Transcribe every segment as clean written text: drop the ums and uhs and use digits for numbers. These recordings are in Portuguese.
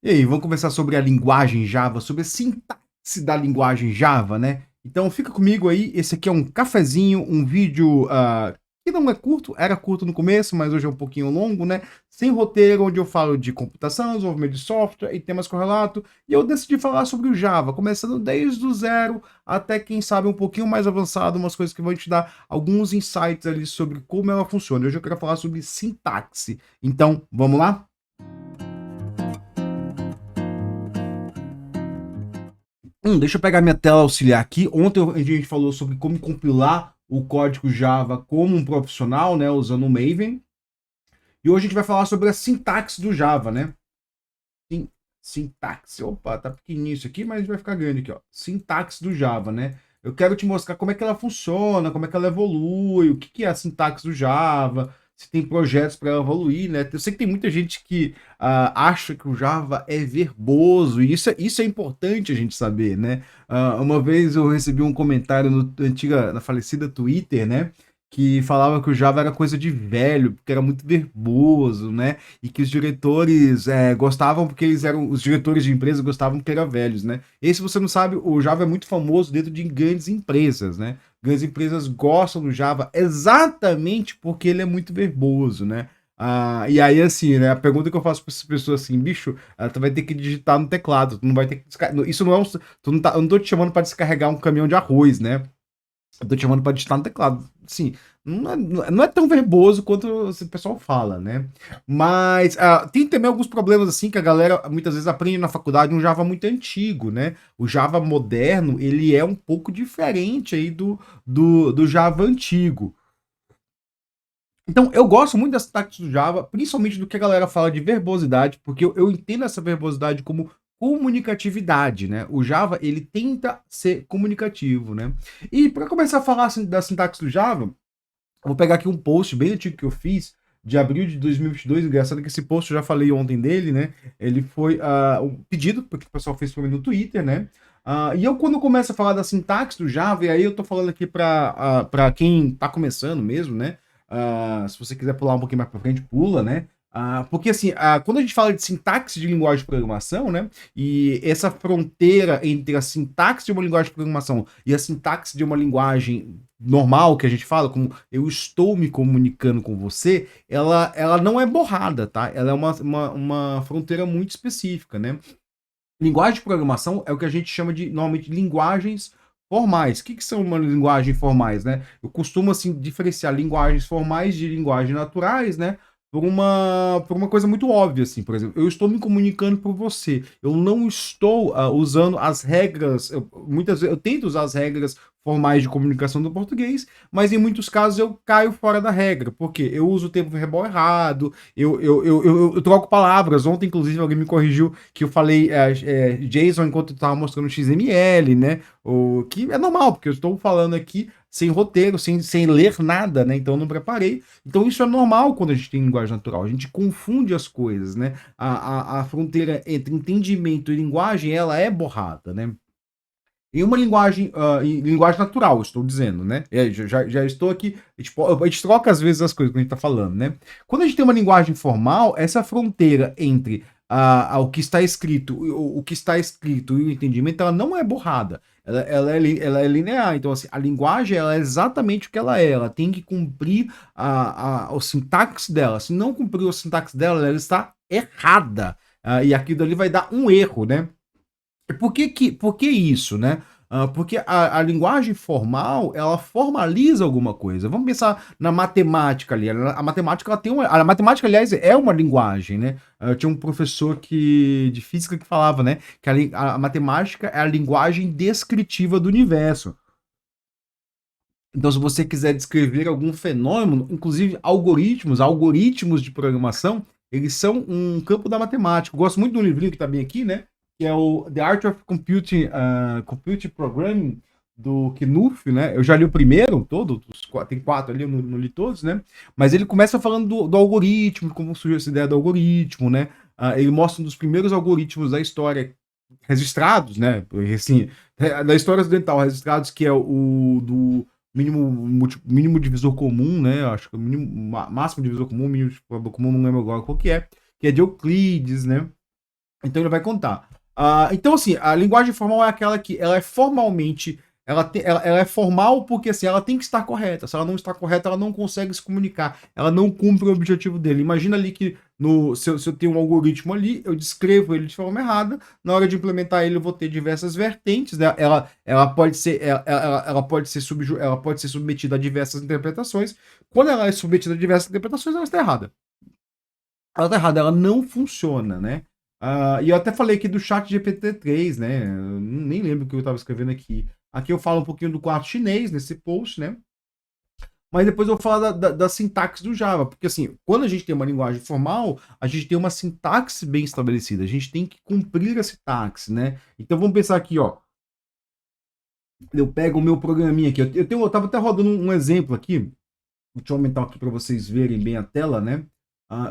E aí, vamos conversar sobre a linguagem Java, sobre a sintaxe da linguagem Java, né? Então fica comigo aí, esse aqui é um cafezinho, um vídeo que não é curto, era curto no começo, mas hoje é um pouquinho longo, né? Sem roteiro, onde eu falo de computação, desenvolvimento de software e temas correlatos, e eu decidi falar sobre o Java, começando desde o zero até, quem sabe, um pouquinho mais avançado, umas coisas que vão te dar alguns insights ali sobre como ela funciona. Hoje eu quero falar sobre sintaxe. Então, vamos lá? Deixa eu pegar minha tela auxiliar aqui. Ontem a gente falou sobre como compilar o código Java como um profissional, né, usando o Maven. E hoje a gente vai falar sobre a sintaxe do Java, né? Sim, sintaxe. Opa, tá pequenininho isso aqui, mas vai ficar grande aqui, ó. Sintaxe do Java, né? Eu quero te mostrar como é que ela funciona, como é que ela evolui, o que que é a sintaxe do Java, se tem projetos para ela evoluir, né? Eu sei que tem muita gente que acha que o Java é verboso, e isso é importante a gente saber, né? Uma vez eu recebi um comentário na falecida Twitter, né? Que falava que o Java era coisa de velho, porque era muito verboso, né? E que os diretores gostavam porque eles eram, os diretores de empresa gostavam porque eram velhos, né? E se você não sabe, o Java é muito famoso dentro de grandes empresas, né? Grandes empresas gostam do Java exatamente porque ele é muito verboso, né? E aí, assim, né? A pergunta que eu faço para essas pessoas assim, bicho, tu vai ter que digitar no teclado, tu não vai ter que isso não é eu não tô te chamando para descarregar um caminhão de arroz, né? Eu tô te chamando para digitar no teclado. Sim, não é tão verboso quanto o pessoal fala, né? Mas tem também alguns problemas assim que a galera muitas vezes aprende na faculdade um Java muito antigo, né? O Java moderno, ele é um pouco diferente aí do Java antigo. Então, eu gosto muito das sintaxe do Java, principalmente do que a galera fala de verbosidade, porque eu entendo essa verbosidade como comunicatividade, né? O Java, ele tenta ser comunicativo, né? E para começar a falar assim, da sintaxe do Java, eu vou pegar aqui um post bem antigo que eu fiz, de abril de 2022, engraçado que esse post eu já falei ontem dele, né? Ele foi um pedido que o pessoal fez para mim no Twitter, né? E eu, quando começo a falar da sintaxe do Java, e aí eu tô falando aqui para quem tá começando mesmo, né? Se você quiser pular um pouquinho mais para frente, pula, né? Porque assim, quando a gente fala de sintaxe de linguagem de programação, né? E essa fronteira entre a sintaxe de uma linguagem de programação e a sintaxe de uma linguagem normal que a gente fala, como eu estou me comunicando com você, ela não é borrada, tá? Ela é uma fronteira muito específica, né? Linguagem de programação é o que a gente chama de, normalmente, linguagens formais. O que são uma linguagem formais, né? Eu costumo, assim, diferenciar linguagens formais de linguagens naturais, né? Por uma coisa muito óbvia, assim, por exemplo, eu estou me comunicando por você, eu não estou usando as regras, muitas vezes eu tento usar as regras formais de comunicação do português, mas em muitos casos eu caio fora da regra, porque eu uso o tempo verbal errado, eu troco palavras. Ontem, inclusive, alguém me corrigiu que eu falei JSON enquanto eu estava mostrando XML, né? O que é normal, porque eu estou falando aqui sem roteiro, sem ler nada, né? Então eu não preparei. Então isso é normal quando a gente tem linguagem natural. A gente confunde as coisas, né? A fronteira entre entendimento e linguagem, ela é borrada, né? Em uma linguagem, em linguagem natural, estou dizendo, né? Já estou aqui. A gente troca às vezes as coisas que a gente está falando, né? Quando a gente tem uma linguagem formal, essa fronteira entre o que está escrito, o que está escrito e o entendimento, ela não é borrada. Ela é linear. Então, assim, a linguagem ela é exatamente o que ela é. Ela tem que cumprir o sintaxe dela. Se não cumprir o sintaxe dela, ela está errada. E aquilo ali vai dar um erro, né? Por que isso, né? Porque a linguagem formal, ela formaliza alguma coisa. Vamos pensar na matemática ali. A matemática, ela tem a matemática, aliás, é uma linguagem, né? Eu tinha um professor de física que falava, né? Que a matemática é a linguagem descritiva do universo. Então, se você quiser descrever algum fenômeno, inclusive algoritmos de programação, eles são um campo da matemática. Eu gosto muito de um livrinho que está bem aqui, né? Que é o The Art of Computing, Computing Programming, do Knuth, né? Eu já li o primeiro todo, tem quatro ali, eu não li todos, né? Mas ele começa falando do algoritmo, como surgiu essa ideia do algoritmo, né? Ele mostra um dos primeiros algoritmos da história registrados, né? Assim, da história ocidental, registrados, que é o do mínimo divisor comum, né? Acho que o máximo divisor comum, mínimo divisor comum, não lembro agora qual que é de Euclides, né? Então ele vai contar. Então, assim, a linguagem formal é aquela que ela é formalmente. Ela é formal porque assim, ela tem que estar correta. Se ela não está correta, ela não consegue se comunicar. Ela não cumpre o objetivo dele. Imagina ali que se eu tenho um algoritmo ali, eu descrevo ele de forma errada. Na hora de implementar ele, eu vou ter diversas vertentes. Né? Ela pode ser submetida a diversas interpretações. Quando ela é submetida a diversas interpretações, ela está errada. Ela tá errada, ela não funciona, né? E eu até falei aqui do chat GPT-3, né? Eu nem lembro o que eu estava escrevendo aqui. Aqui eu falo um pouquinho do quarto chinês nesse post, né? Mas depois eu vou falar da sintaxe do Java, porque assim, quando a gente tem uma linguagem formal, a gente tem uma sintaxe bem estabelecida, a gente tem que cumprir a sintaxe, né? Então vamos pensar aqui, ó. Eu pego o meu programinha aqui, eu tava até rodando um exemplo aqui, deixa eu aumentar aqui para vocês verem bem a tela, né?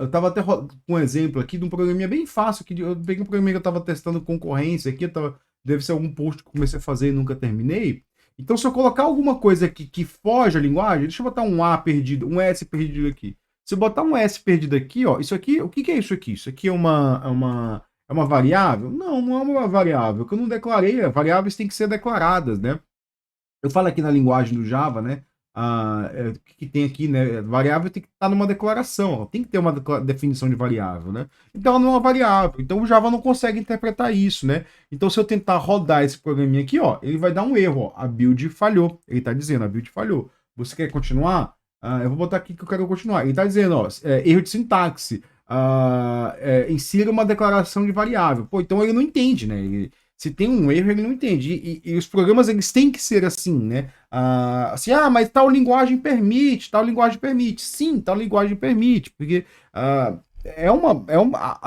Eu estava até com um exemplo aqui de um programinha bem fácil, que eu peguei um programinha que eu estava testando concorrência aqui, deve ser algum post que eu comecei a fazer e nunca terminei. Então, se eu colocar alguma coisa aqui que foge à linguagem, deixa eu botar um A perdido, um S perdido aqui. Se eu botar um S perdido aqui, ó, isso aqui, o que, que é isso aqui? Isso aqui é uma variável? Não, não é uma variável, que eu não declarei. Variáveis têm que ser declaradas, né? Eu falo aqui na linguagem do Java, né? O que tem aqui, né? Variável tem que estar numa declaração, tem que ter uma definição de variável, né? Então ela não é uma variável. Então o Java não consegue interpretar isso, né? Então se eu tentar rodar esse programinha aqui, ó, ele vai dar um erro, ó. A build falhou. Ele está dizendo, a build falhou. Você quer continuar? Eu vou botar aqui que eu quero continuar. Ele está dizendo, ó, erro de sintaxe. Insira uma declaração de variável. Pô, então ele não entende, né? Se tem um erro, ele não entende. E os programas, eles têm que ser assim, né? Assim, mas tal linguagem permite, tal linguagem permite. Sim, tal linguagem permite, porque a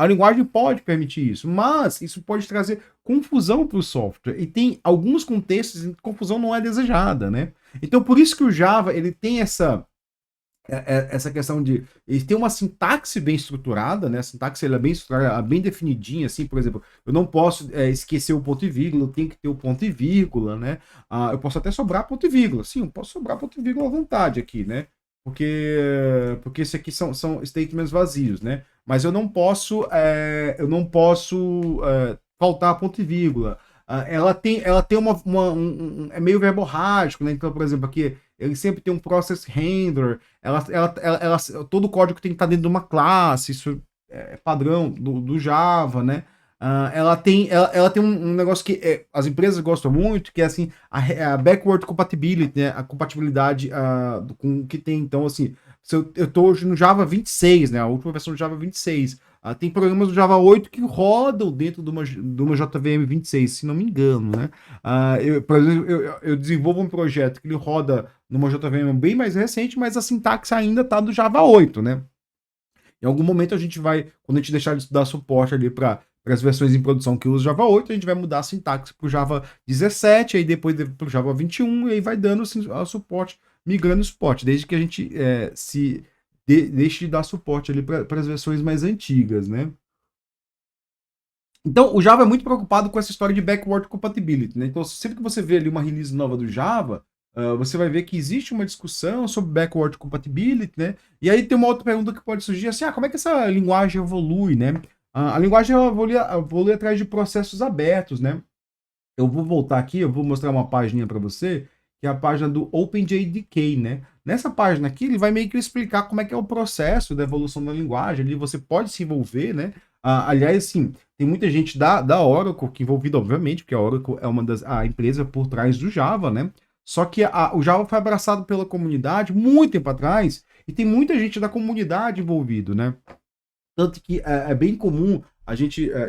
linguagem pode permitir isso, mas isso pode trazer confusão para o software. E tem alguns contextos em que confusão não é desejada, né? Então, por isso que o Java, ele tem essa questão de ele tem uma sintaxe bem estruturada, né? A sintaxe ela é bem estruturada, bem definidinha, assim, por exemplo, eu não posso esquecer o ponto e vírgula, eu tenho que ter o ponto e vírgula, né? Eu posso até sobrar ponto e vírgula, sim, eu posso sobrar ponto e vírgula à vontade aqui, né? Porque esse aqui são statements vazios, né? Mas eu não posso faltar ponto e vírgula. Ela tem é meio verborrágico, né? Então, por exemplo, aqui ele sempre tem um process handler, todo o código tem que estar dentro de uma classe, isso é padrão do Java, né? Ela tem um negócio que as empresas gostam muito, que é assim, a backward compatibility, né? A compatibilidade com o que tem. Então, assim, eu estou hoje no Java 26, né? A última versão do Java 26. Tem programas do Java 8 que rodam dentro de uma JVM 26, se não me engano, né? Por exemplo, eu desenvolvo um projeto que ele roda numa JVM bem mais recente, mas a sintaxe ainda está do Java 8, né? Em algum momento a gente vai, quando a gente deixar de dar suporte ali para as versões em produção que usa Java 8, a gente vai mudar a sintaxe para o Java 17, aí depois para o Java 21, e aí vai dando suporte, migrando o suporte, desde que a gente deixe de dar suporte ali para as versões mais antigas, né? Então, o Java é muito preocupado com essa história de backward compatibility, né? Então, sempre que você vê ali uma release nova do Java, você vai ver que existe uma discussão sobre backward compatibility, né? E aí tem uma outra pergunta que pode surgir assim, como é que essa linguagem evolui, né? A linguagem evolui atrás de processos abertos, né? Eu vou voltar aqui, eu vou mostrar uma página para você, que é a página do OpenJDK, né? Nessa página aqui, ele vai meio que explicar como é que é o processo da evolução da linguagem. Ali você pode se envolver, né? Aliás, sim, tem muita gente da Oracle que é envolvida, obviamente, porque a Oracle é a empresa por trás do Java, né? Só que o Java foi abraçado pela comunidade muito tempo atrás e tem muita gente da comunidade envolvido, né? Tanto que é bem comum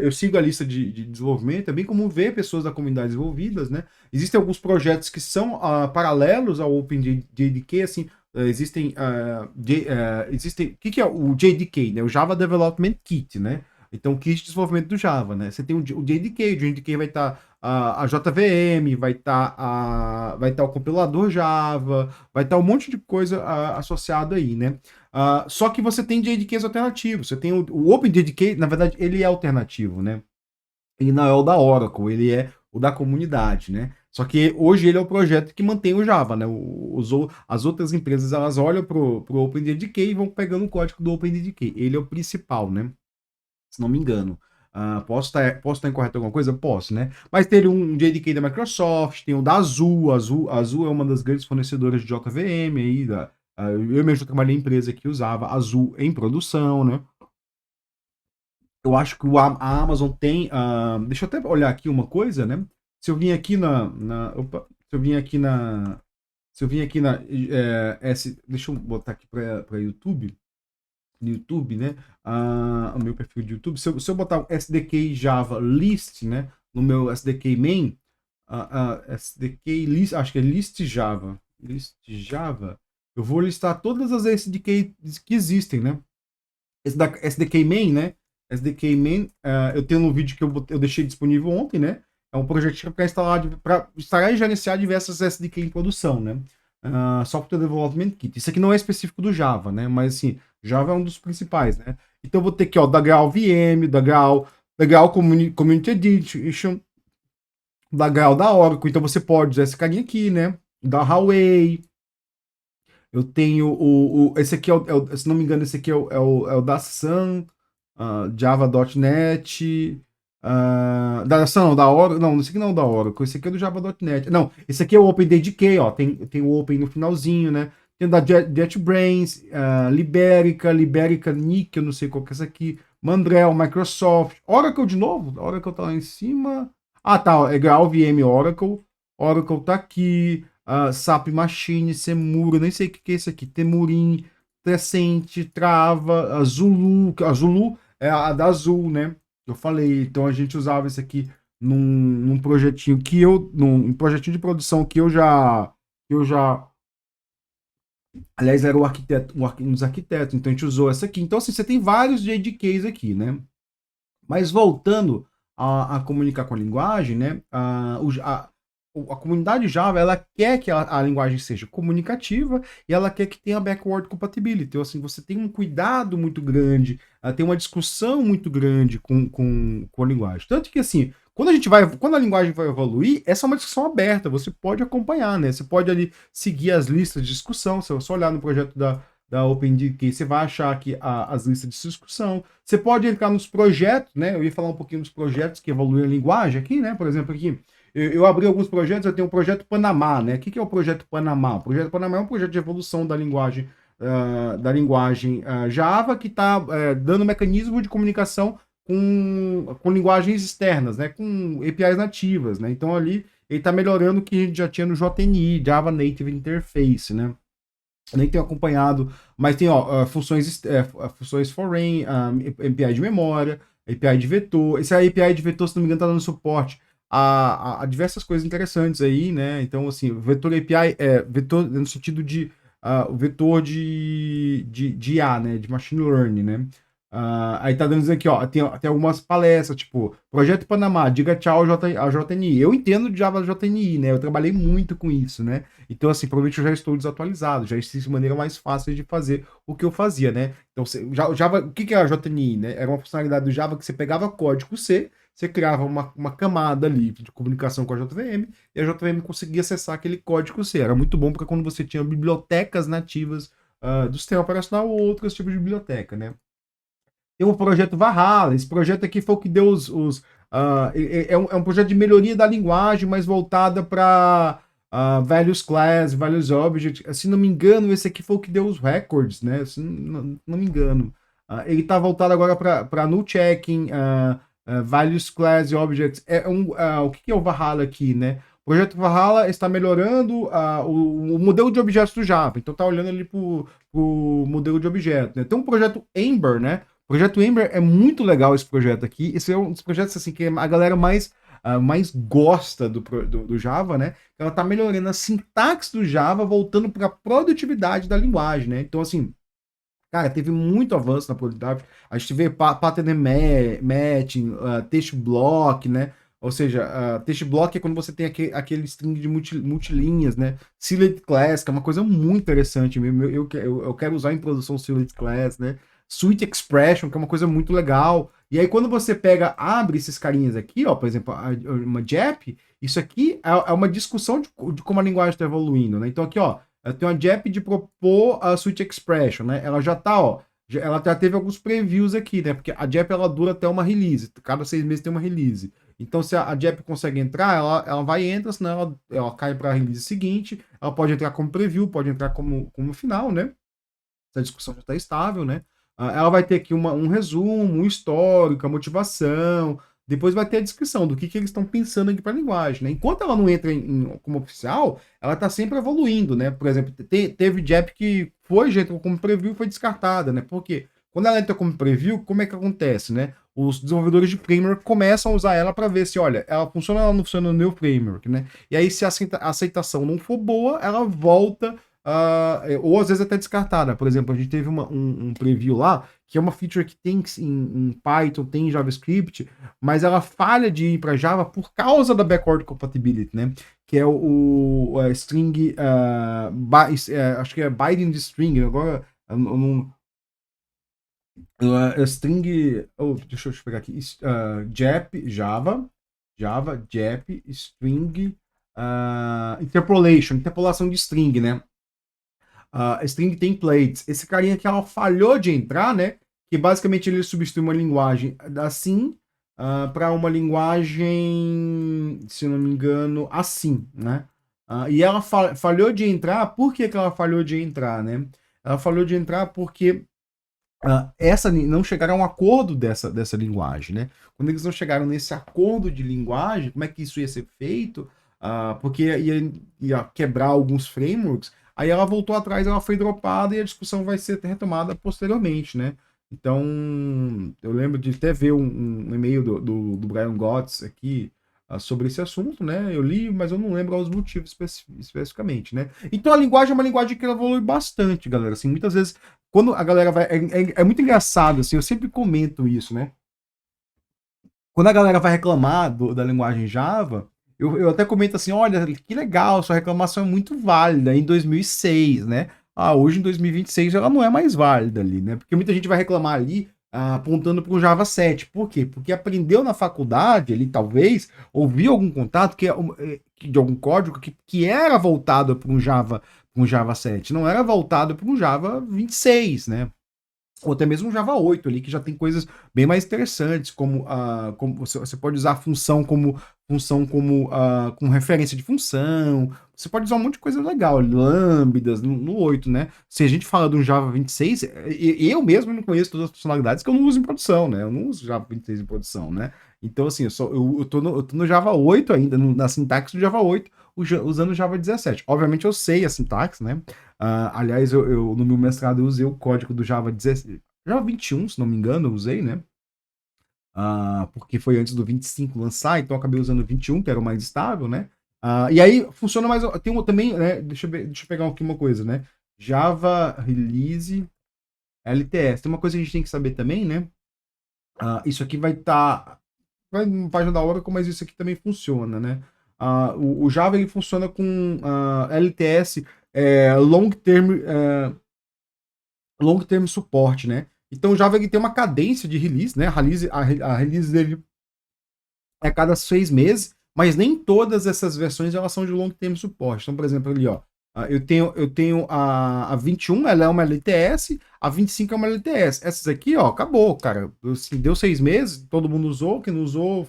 eu sigo a lista de desenvolvimento, é bem comum ver pessoas da comunidade envolvidas, né? Existem alguns projetos que são paralelos ao OpenJDK, assim, o que é o JDK, né? O Java Development Kit, né? Então, o kit de desenvolvimento do Java, né? Você tem o JDK vai estar a JVM, vai estar o compilador Java, vai estar um monte de coisa associado aí, né? Só que você tem JDKs alternativos. Você tem o OpenJDK, na verdade, ele é alternativo, né? Ele não é o da Oracle, ele é o da comunidade, né? Só que hoje ele é o projeto que mantém o Java, né? As outras empresas, elas olham pro OpenJDK e vão pegando o código do OpenJDK. Ele é o principal, né? Se não me engano. Posso estar incorreto em alguma coisa? Posso, né? Mas tem um JDK da Microsoft, tem o da Azul. Azul é uma das grandes fornecedoras de JVM aí. Eu mesmo trabalhei em empresa que usava Azul em produção, né? Eu acho que a Amazon tem. Deixa eu até olhar aqui uma coisa, né? Se eu vim aqui opa, se eu vim aqui na. Se eu vim aqui na. Deixa eu botar aqui para YouTube. No YouTube, né? O meu perfil de YouTube. Se eu botar o SDK Java List, né? No meu SDK main, SDK List, acho que é List Java. List Java. Eu vou listar todas as SDKs que existem, né? Esse da SDK main, né? SDK main, eu tenho um vídeo que eu deixei disponível ontem, né? É um projetinho para instalar e gerenciar diversas SDK em produção, né? Software Development Kit. Isso aqui não é específico do Java, né? Mas assim, Java é um dos principais, né? Então eu vou ter aqui, ó, da Graal VM, da Graal Community Edition, da Graal da Oracle. Então você pode usar esse carinha aqui, né? Da Huawei. Eu tenho esse aqui se não me engano, esse aqui é o da Sun, Java.net, da Sun, não, da Oracle, não, esse aqui não é o da Oracle, esse aqui é do Java.net. Não, esse aqui é o OpenDDK, ó, tem o Open no finalzinho, né? Tem o da JetBrains, Liberica, Nick, eu não sei qual que é essa aqui, Mandrel, Microsoft, Oracle de novo, Oracle tá lá em cima. Tá, é Graal VM Oracle tá aqui. SAP Machine, Semura, nem sei o que é isso aqui, Temurim, Trecente, Trava, a Zulu é a da Azul, né? Eu falei, então a gente usava isso aqui num projetinho num projetinho de produção aliás, era um dos arquitetos, então a gente usou essa aqui. Então, assim, você tem vários JDKs aqui, né? Mas voltando a comunicar com a linguagem, né? A comunidade Java, ela quer que a linguagem seja comunicativa e ela quer que tenha backward compatibility. Então, assim, você tem um cuidado muito grande, tem uma discussão muito grande com a linguagem. Tanto que, assim, quando a linguagem vai evoluir, essa é uma discussão aberta, você pode acompanhar, né? Você pode ali seguir as listas de discussão, se você olhar no projeto da OpenDK, você vai achar aqui as listas de discussão. Você pode entrar nos projetos, né? Eu ia falar um pouquinho dos projetos que evoluem a linguagem aqui, né? Por exemplo, aqui, eu abri alguns projetos, eu tenho o projeto Panamá, né? O que é o projeto Panamá? O projeto Panamá é um projeto de evolução da linguagem, Java, que está dando mecanismo de comunicação com linguagens externas, né? Com APIs nativas, né? Então ali ele está melhorando o que a gente já tinha no JNI, Java Native Interface, né? Eu nem tenho acompanhado, mas tem funções foreign, API de memória, API de vetor. Esse API de vetor, se não me engano, está dando suporte a diversas coisas interessantes aí, né? Então, assim, vetor API é vetor no sentido de vetor de IA, né? De machine learning, né? Aí tá dando aqui, ó, tem algumas palestras, tipo, Projeto Panamá, diga tchau ao JNI. Eu entendo de Java JNI, né? Eu trabalhei muito com isso, né? Então, assim, provavelmente eu já estou desatualizado, já existe maneira mais fácil de fazer o que eu fazia, né? Então, Java, o que é a JNI, né? Era uma funcionalidade do Java que você pegava código C, você criava uma camada ali de comunicação com a JVM, e a JVM conseguia acessar aquele código C. Era muito bom porque quando você tinha bibliotecas nativas do sistema operacional ou outros tipos de biblioteca, né? Tem o projeto Valhalla. Esse projeto aqui foi o que deu é um projeto de melhoria da linguagem, mas voltada para values class, values object. Se não me engano, esse aqui foi o que deu os records, né? Se não me engano. Ele está voltado agora para null checking, values class e objects. O que é o Valhalla aqui, né? O projeto Valhalla está melhorando o modelo de objetos do Java. Então está olhando ali para o modelo de objeto, né? Tem um projeto Ember, né? O projeto Ember é muito legal, esse projeto aqui. Esse é um dos projetos assim, que a galera mais gosta do Java, né? Ela tá melhorando a sintaxe do Java, voltando para a produtividade da linguagem, né? Então, assim, cara, teve muito avanço na produtividade. A gente vê pattern matching, text block, né? Ou seja, text block é quando você tem aquele string de multilinhas, né? Sealed class, que é uma coisa muito interessante mesmo. Eu quero usar em produção sealed class, né? Sweet expression, que é uma coisa muito legal. E aí, quando você abre esses carinhas aqui, ó, por exemplo, uma JEP, isso aqui é uma discussão de como a linguagem está evoluindo, né? Então, aqui, ó, eu tenho a JEP de propor a Sweet expression, né? Ela já tá, ó, ela já teve alguns previews aqui, né? Porque a JEP ela dura até uma release, cada 6 meses tem uma release. Então, se a JEP consegue entrar, ela vai e entra, senão ela cai para a release seguinte. Ela pode entrar como preview, pode entrar como final, né? Essa discussão já está estável, né? Ela vai ter aqui um resumo, um histórico, a motivação. Depois vai ter a descrição do que eles estão pensando aqui para a linguagem, né? Enquanto ela não entra como oficial, ela está sempre evoluindo, né? Por exemplo, teve JEP que já entrou como preview e foi descartada, né? Por quê? Quando ela entra como preview, como é que acontece, né? Os desenvolvedores de framework começam a usar ela para ver se, olha, ela funciona ou ela não funciona no meu framework, né? E aí, se a aceitação não for boa, ela volta ou às vezes até descartada. Por exemplo, a gente teve um preview lá, que é uma feature que tem em Python, tem em JavaScript, mas ela falha de ir para Java por causa da backward compatibility, né? Que é o string, acho que é binding the string, agora eu não. String, deixa eu pegar aqui, JEP, Java, JEP, string, interpolação de string, né? String templates. Esse carinha que ela falhou de entrar, né? Que basicamente ele substitui uma linguagem assim para uma linguagem, se eu não me engano, assim, né? E ela falhou de entrar. Por que ela falhou de entrar, né? Ela falhou de entrar porque não chegaram a um acordo dessa linguagem, né? Quando eles não chegaram nesse acordo de linguagem, como é que isso ia ser feito? Porque ia quebrar alguns frameworks. Aí ela voltou atrás, ela foi dropada e a discussão vai ser retomada posteriormente, né? Então, eu lembro de até ver um e-mail do Brian Gotts aqui sobre esse assunto, né? Eu li, mas eu não lembro os motivos especificamente, né? Então, a linguagem é uma linguagem que evolui bastante, galera. Assim, muitas vezes, quando a galera vai... É muito engraçado, assim, eu sempre comento isso, né? Quando a galera vai reclamar da linguagem Java, eu até comento assim, olha, que legal, sua reclamação é muito válida em 2006, né? Hoje em 2026 ela não é mais válida ali, né? Porque muita gente vai reclamar ali apontando para o Java 7. Por quê? Porque aprendeu na faculdade ali, talvez, ouviu algum contato de algum código que era voltado para um Java 7, não era voltado para um Java 26, né? Ou até mesmo um Java 8 ali, que já tem coisas bem mais interessantes, como você pode usar a função com referência de função, você pode usar um monte de coisa legal, lambdas no 8, né? Se a gente fala de um Java 26, eu mesmo não conheço todas as funcionalidades que eu não uso em produção, né? Eu não uso Java 26 em produção, né? Então, assim, eu tô no Java 8 ainda, na sintaxe do Java 8, usando o Java 17. Obviamente eu sei a sintaxe, né? Aliás, no meu mestrado eu usei o código do Java 17, Java 21, se não me engano, eu usei, né? Porque foi antes do 25 lançar, então eu acabei usando o 21, que era o mais estável, né? E aí funciona mais. Tem também, né? Deixa eu pegar aqui uma coisa, né? Java Release LTS. Tem uma coisa que a gente tem que saber também, né? Isso aqui vai estar. Vai na página da Oracle, mas isso aqui também funciona, né? O Java ele funciona com LTS, long term support, né? Então o Java ele tem uma cadência de release, né? A release dele é a cada 6 meses, mas nem todas essas versões elas são de long term support. Então, por exemplo, ali, ó, eu tenho a 21, ela é uma LTS, a 25 é uma LTS. Essas aqui, ó, acabou, cara. Assim, deu 6 meses, todo mundo usou, quem não usou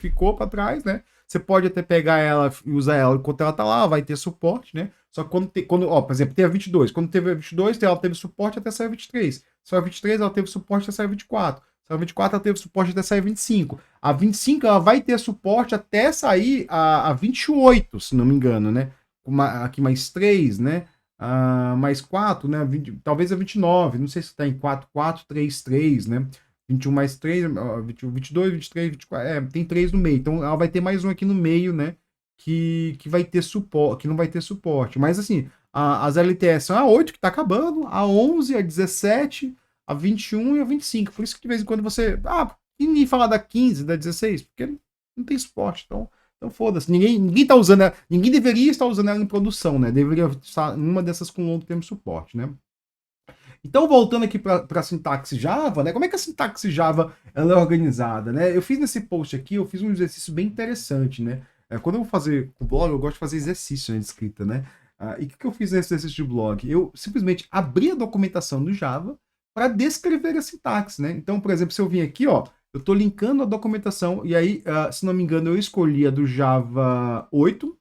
ficou para trás, né? Você pode até pegar ela e usar ela enquanto ela tá lá, vai ter suporte, né? Só que ó, por exemplo, tem a 22. Quando teve a 22, ela teve suporte até sair a 23. Só a 23, ela teve suporte até sair a 24. Só a 24, ela teve suporte até sair a 25. A 25, ela vai ter suporte até sair a 28, se não me engano, né? Aqui mais 3, né? Mais 4, né? Talvez a 29, não sei se está em 4, 4, 3, 3, né? 21 mais 3, 21, 22, 23, 24, tem 3 no meio. Então ela vai ter mais um aqui no meio, né? Que vai ter suporte, que não vai ter suporte. Mas assim, as LTS são a 8 que está acabando, a 11, a 17, a 21 e a 25. Por isso que de vez em quando você. E nem falar da 15, da 16, porque não tem suporte. Então foda-se. Ninguém tá usando ela, ninguém deveria estar usando ela em produção, né? Deveria estar numa dessas com long term suporte, né? Então, voltando aqui para a sintaxe Java, né? Como é que a sintaxe Java ela é organizada, né? Eu fiz nesse post aqui, eu fiz um exercício bem interessante, né? Quando eu vou fazer o blog, eu gosto de fazer exercício, né, de escrita, né? E o que eu fiz nesse exercício de blog? Eu simplesmente abri a documentação do Java, para descrever a sintaxe, né? Então, por exemplo, se eu vim aqui, ó, eu estou linkando a documentação, e aí, se não me engano, eu escolhi a do Java 8.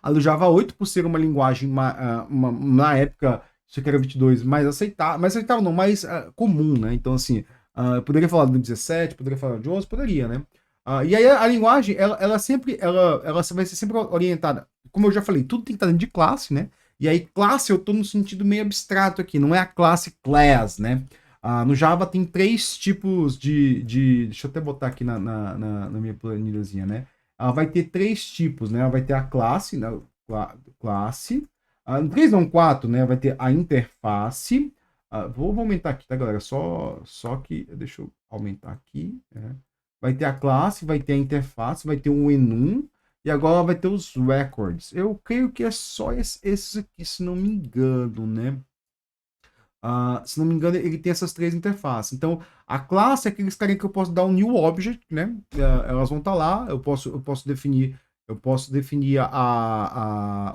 A do Java 8, por ser uma linguagem, na época, isso aqui era 22, mais aceitável não, mais comum, né? Então, assim, eu poderia falar do 17, poderia falar de 11, poderia, né? E aí a linguagem, ela sempre, ela vai ser sempre orientada, como eu já falei, tudo tem que estar dentro de classe, né? E aí, classe, eu estou no sentido meio abstrato aqui, não é a classe class, né? No Java tem 3 tipos deixa eu até botar aqui na minha planilhazinha, né? Ela vai ter 3 tipos, né? Ela vai ter a classe, né? Classe. 3 não, 4, né? Vai ter a interface. Vou aumentar aqui, tá, galera? Só que. Deixa eu aumentar aqui. Vai ter a classe, vai ter a interface, vai ter um enum. E agora vai ter os records. Eu creio que é só esses aqui, se não me engano, né? Se não me engano, ele tem essas 3 interfaces. Então, a classe é aqueles carinha que eu posso dar um new object, né? Elas vão estar lá, eu posso definir,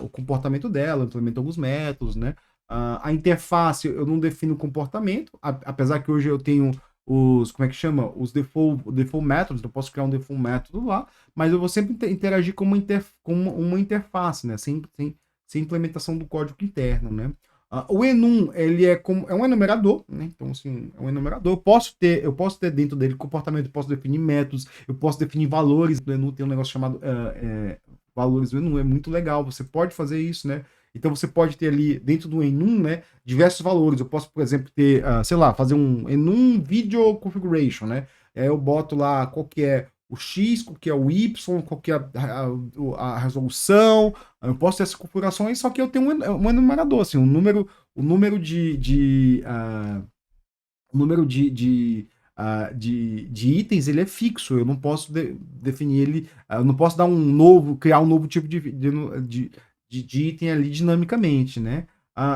o comportamento dela, implemento alguns métodos, né? A interface, eu não defino o comportamento, apesar que hoje eu tenho como é que chama? Os default methods, eu posso criar um default método lá, mas eu vou sempre interagir com uma interface, né? Sem implementação do código interno, né? O enum, ele é um enumerador, né? Então, assim, é um enumerador. Eu posso ter dentro dele comportamento, eu posso definir métodos, eu posso definir valores do enum. Tem um negócio chamado valores do enum, é muito legal. Você pode fazer isso, né? Então, você pode ter ali, dentro do enum, né, diversos valores. Eu posso, por exemplo, ter, sei lá, fazer um enum video configuration, né? Eu boto lá qual que é o X, qual que é o Y, qual que é a resolução. Eu posso ter essas configurações, só que eu tenho um enumerador, assim, o número de itens, ele é fixo. Eu não posso definir ele, eu não posso criar um novo tipo de item ali dinamicamente, né?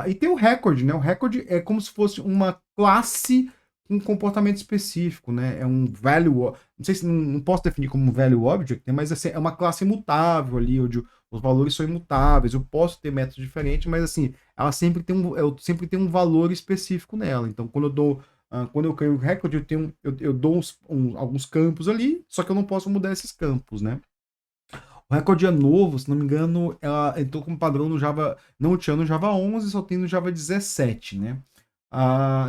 E tem o record, né? O record é como se fosse uma classe com um comportamento específico, né? É um value, não sei se não posso definir como um value object, né? Mas assim, é uma classe imutável ali, onde os valores são imutáveis. Eu posso ter métodos diferentes, mas assim, ela sempre eu sempre tenho um valor específico nela. Então, quando eu crio o record, eu dou alguns campos ali, só que eu não posso mudar esses campos, né? O recorde é novo, se não me engano, ela entrou como padrão no Java, não tinha no Java 11, só tem no Java 17, né?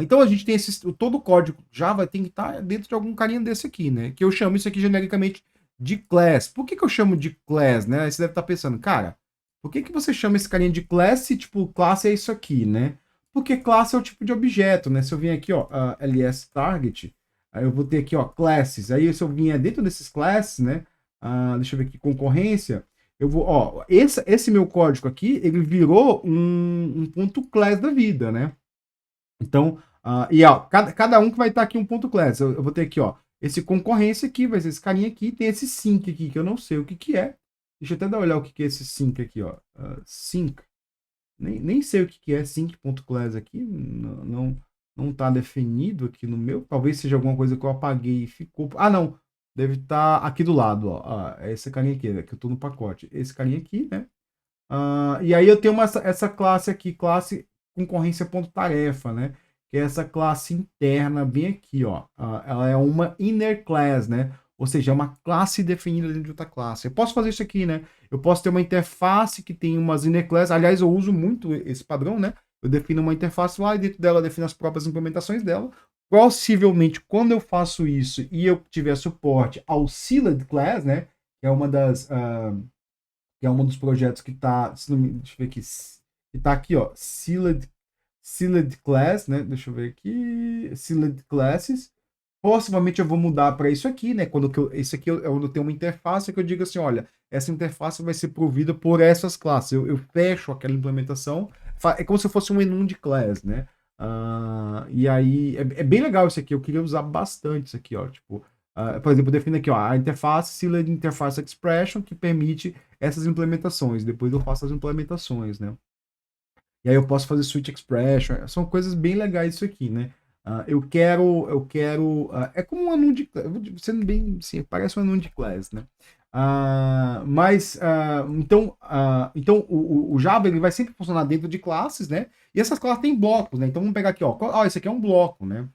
Então a gente tem todo o código Java tem que estar dentro de algum carinha desse aqui, né? Que eu chamo isso aqui genericamente de class. Por que eu chamo de class, né? Aí você deve estar pensando, cara, por que você chama esse carinha de class se, tipo, classe é isso aqui, né? Porque classe é o tipo de objeto, né? Se eu vim aqui, ó, ls target, aí eu vou ter aqui, ó, classes. Aí se eu vier dentro desses classes, né? Deixa eu ver aqui, concorrência. Eu vou, ó, esse meu código aqui, ele virou um ponto class da vida, né? Então, e ó, cada um que vai estar aqui um ponto class. Eu vou ter aqui, ó, esse concorrência aqui, vai ser esse carinha aqui, tem esse sync aqui, que eu não sei o que é. Deixa eu até dar uma olhada o que é esse sync aqui, ó. Sync. Nem sei o que é sync.class aqui, não tá definido aqui no meu. Talvez seja alguma coisa que eu apaguei e ficou. Não. Deve estar aqui do lado, ó. É esse carinha aqui, que eu tô no pacote. Esse carinha aqui, né? E aí eu tenho essa classe aqui, classe concorrência.tarefa, né? Que é essa classe interna bem aqui, ó. Ela é uma inner class, né? Ou seja, é uma classe definida dentro de outra classe. Eu posso fazer isso aqui, né? Eu posso ter uma interface que tem umas inner class. Aliás, eu uso muito esse padrão, né? Eu defino uma interface lá e dentro dela eu defino as próprias implementações dela. Possivelmente, quando eu faço isso e eu tiver suporte ao sealed class, né? Que é que é um dos projetos que está, deixa eu ver aqui, que tá aqui, ó, sealed class, né? Deixa eu ver aqui, sealed classes. Possivelmente eu vou mudar para isso aqui, né? Esse aqui eu tenho uma interface que eu digo assim, olha, essa interface vai ser provida por essas classes. Eu fecho aquela implementação, é como se fosse um enum de class, né? E aí, é bem legal isso aqui, eu queria usar bastante isso aqui, ó, tipo, por exemplo, eu defino aqui, ó, a interface sealed interface expression, que permite essas implementações, depois eu faço as implementações, né? E aí eu posso fazer switch expression, são coisas bem legais isso aqui, né? Eu quero, é como um anúncio de, sendo bem, sim, parece um anúncio de class, né? Então o Java ele vai sempre funcionar dentro de classes, né? E essas classes têm blocos, né? Então vamos pegar aqui, ó, esse aqui é um bloco, né?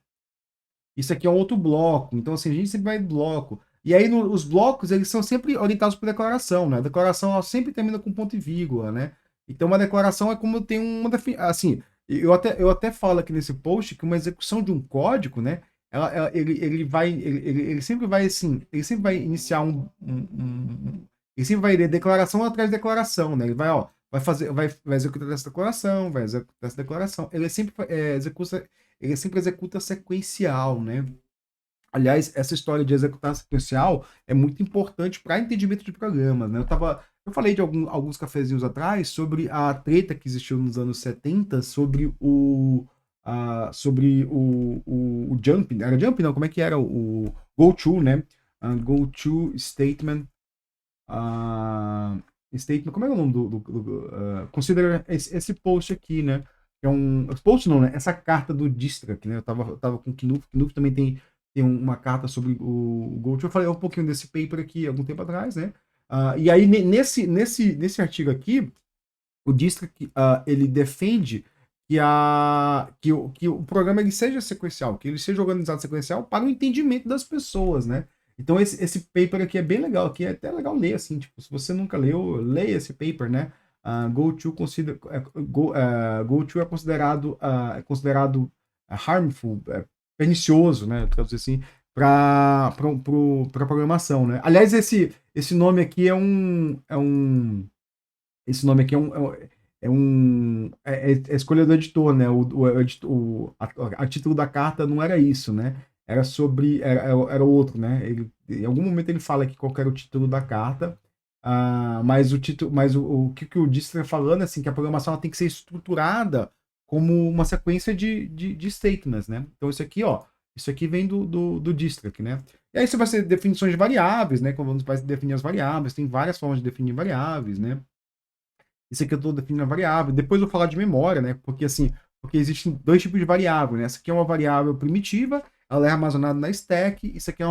Isso aqui é um outro bloco. Então, assim, a gente sempre vai bloco. E aí, os blocos, eles são sempre orientados por declaração, né? A declaração ela sempre termina com ponto e vírgula, né? Então, uma declaração é como tem uma definição. Assim, eu até falo aqui nesse post que uma execução de um código, né? Ele sempre vai, assim, ele sempre vai iniciar ele sempre vai ler declaração atrás de declaração, né? Ele vai, ó, vai executar essa declaração, vai executar essa declaração. Ele sempre executa sequencial, né? Aliás, essa história de executar sequencial é muito importante para entendimento de programas, né? Eu falei de alguns cafezinhos atrás sobre a treta que existiu nos anos 70 sobre o Jump. Era Jump, não? Como é que era? O Go-To, né? Go-To Statement. Statement, como é o nome considera esse post aqui, né? É post não, né? Essa carta do Distrac, né? Eu tava com o Knuff também tem uma carta sobre o Gold. Eu falei um pouquinho desse paper aqui algum tempo atrás, né? E aí, nesse artigo aqui, o Distrac, ele defende que o programa ele seja sequencial, que ele seja organizado sequencial para o entendimento das pessoas, né? Então, esse paper aqui é bem legal, aqui é até legal ler, assim, tipo, se você nunca leu, leia esse paper, né? Go-to é considerado harmful, pernicioso, né? Traduzir assim, para programação, né? Aliás, esse nome aqui esse nome aqui é escolha do editor, né? A título da carta não era isso, né? Era sobre. Era outro, né? Em algum momento ele fala que qual era o título da carta, mas o que o Distra está falando é assim, que a programação ela tem que ser estruturada como uma sequência de statements, né? Então isso aqui vem do Distrac, né? E aí você vai ser definições de variáveis, né? Quando você vai definir as variáveis, tem várias formas de definir variáveis, né? Isso aqui eu estou definindo a variável. Depois eu vou falar de memória, né? Porque existem dois tipos de variável, né? Essa aqui é uma variável primitiva, ela é armazenada na stack. Isso aqui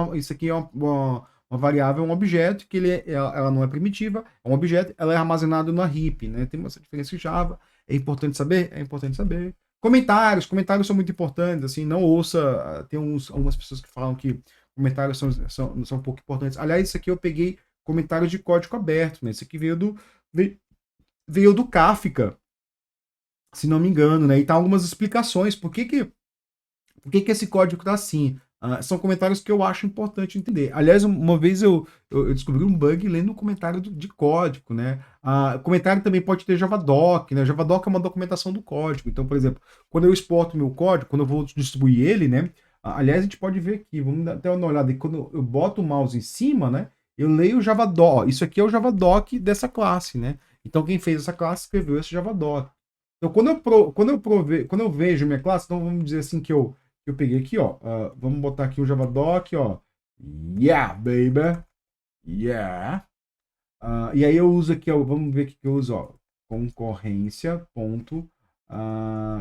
é uma variável, um objeto, que ela não é primitiva, é um objeto, ela é armazenada na heap, né? Tem essa diferença em Java. É importante saber? É importante saber. Comentários são muito importantes, assim, não ouça, tem algumas pessoas que falam que comentários são um pouco importantes. Aliás, isso aqui eu peguei comentários de código aberto, né? Isso aqui veio do Kafka, se não me engano, né? E tá algumas explicações por que esse código tá assim. São comentários que eu acho importante entender. Aliás, uma vez eu descobri um bug lendo um comentário de código, né? Comentário também pode ter Javadoc, né? Javadoc é uma documentação do código. Então, por exemplo, quando eu exporto meu código, quando eu vou distribuir ele, né? Aliás, a gente pode ver aqui, vamos dar até uma olhada. Quando eu boto o mouse em cima, né? Eu leio o Javadoc. Isso aqui é o Javadoc dessa classe, né? Então, quem fez essa classe escreveu esse Javadoc. Então, quando eu vejo minha classe, então vamos dizer assim que eu peguei aqui, ó. Vamos botar aqui o Javadoc, ó. Yeah, baby. Yeah. E aí eu uso aqui, ó, vamos ver o que eu uso, ó. Concorrência, ponto,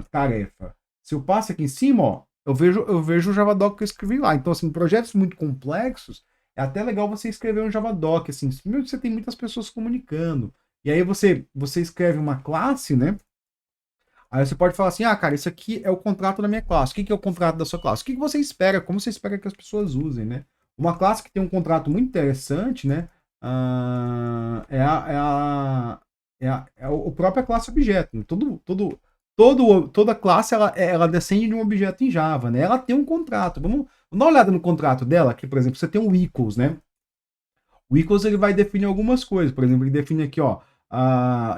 tarefa. Se eu passo aqui em cima, ó, eu vejo o Javadoc que eu escrevi lá. Então, assim, projetos muito complexos, é até legal você escrever um Javadoc, assim, primeiro você tem muitas pessoas comunicando. E aí você escreve uma classe, né? Aí você pode falar assim, cara, isso aqui é o contrato da minha classe. O que é o contrato da sua classe? O que você espera? Como você espera que as pessoas usem, né? Uma classe que tem um contrato muito interessante, né? É o própria classe objeto. Né? Toda classe, ela descende de um objeto em Java, né? Ela tem um contrato. Vamos dar uma olhada no contrato dela. Aqui, por exemplo, você tem um equals, né? O equals ele vai definir algumas coisas. Por exemplo, ele define aqui, ó,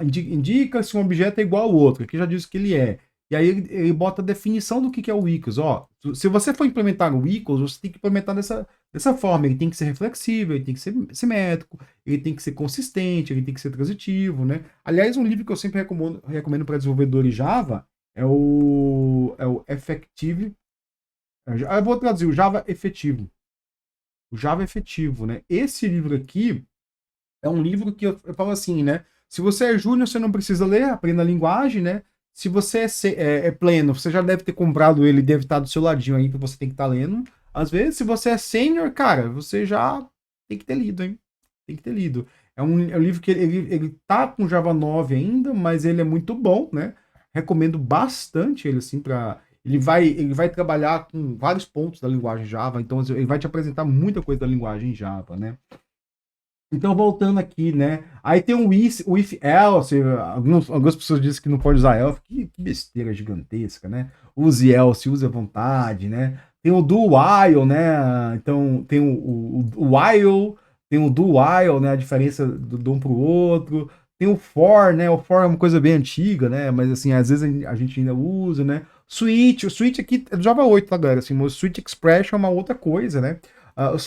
indica se um objeto é igual ao outro. Aqui já diz que ele é. E aí ele bota a definição do que é o equals. Ó, se você for implementar o equals, você tem que implementar dessa forma. Ele tem que ser reflexível, ele tem que ser simétrico, ele tem que ser consistente, ele tem que ser transitivo, né? Aliás, um livro que eu sempre recomendo para desenvolvedores Java é o Effective. Eu vou traduzir o Java Efetivo. O Java Efetivo, né? Esse livro aqui é um livro que eu falo assim, né? Se você é júnior, você não precisa ler, aprenda a linguagem, né? Se você é pleno, você já deve ter comprado ele, deve estar do seu ladinho aí, que você tem que estar lendo. Às vezes, se você é sênior, cara, você já tem que ter lido, hein? tem que ter lido. É um livro que ele tá com Java 9 ainda, mas ele é muito bom, né? Recomendo bastante ele, assim, para ele vai trabalhar com vários pontos da linguagem Java, então ele vai te apresentar muita coisa da linguagem Java, né? Então, voltando aqui, né? Aí tem o if else, algumas pessoas dizem que não pode usar else, que besteira gigantesca, né? Use else, use à vontade, né? Tem o do while, né? Então, tem o while, tem o do while, né? A diferença de um para o outro. Tem o for, né? O for é uma coisa bem antiga, né? Mas, assim, às vezes a gente ainda usa, né? Switch, o switch aqui é do Java 8, tá, galera? Assim, o switch expression é uma outra coisa, né? O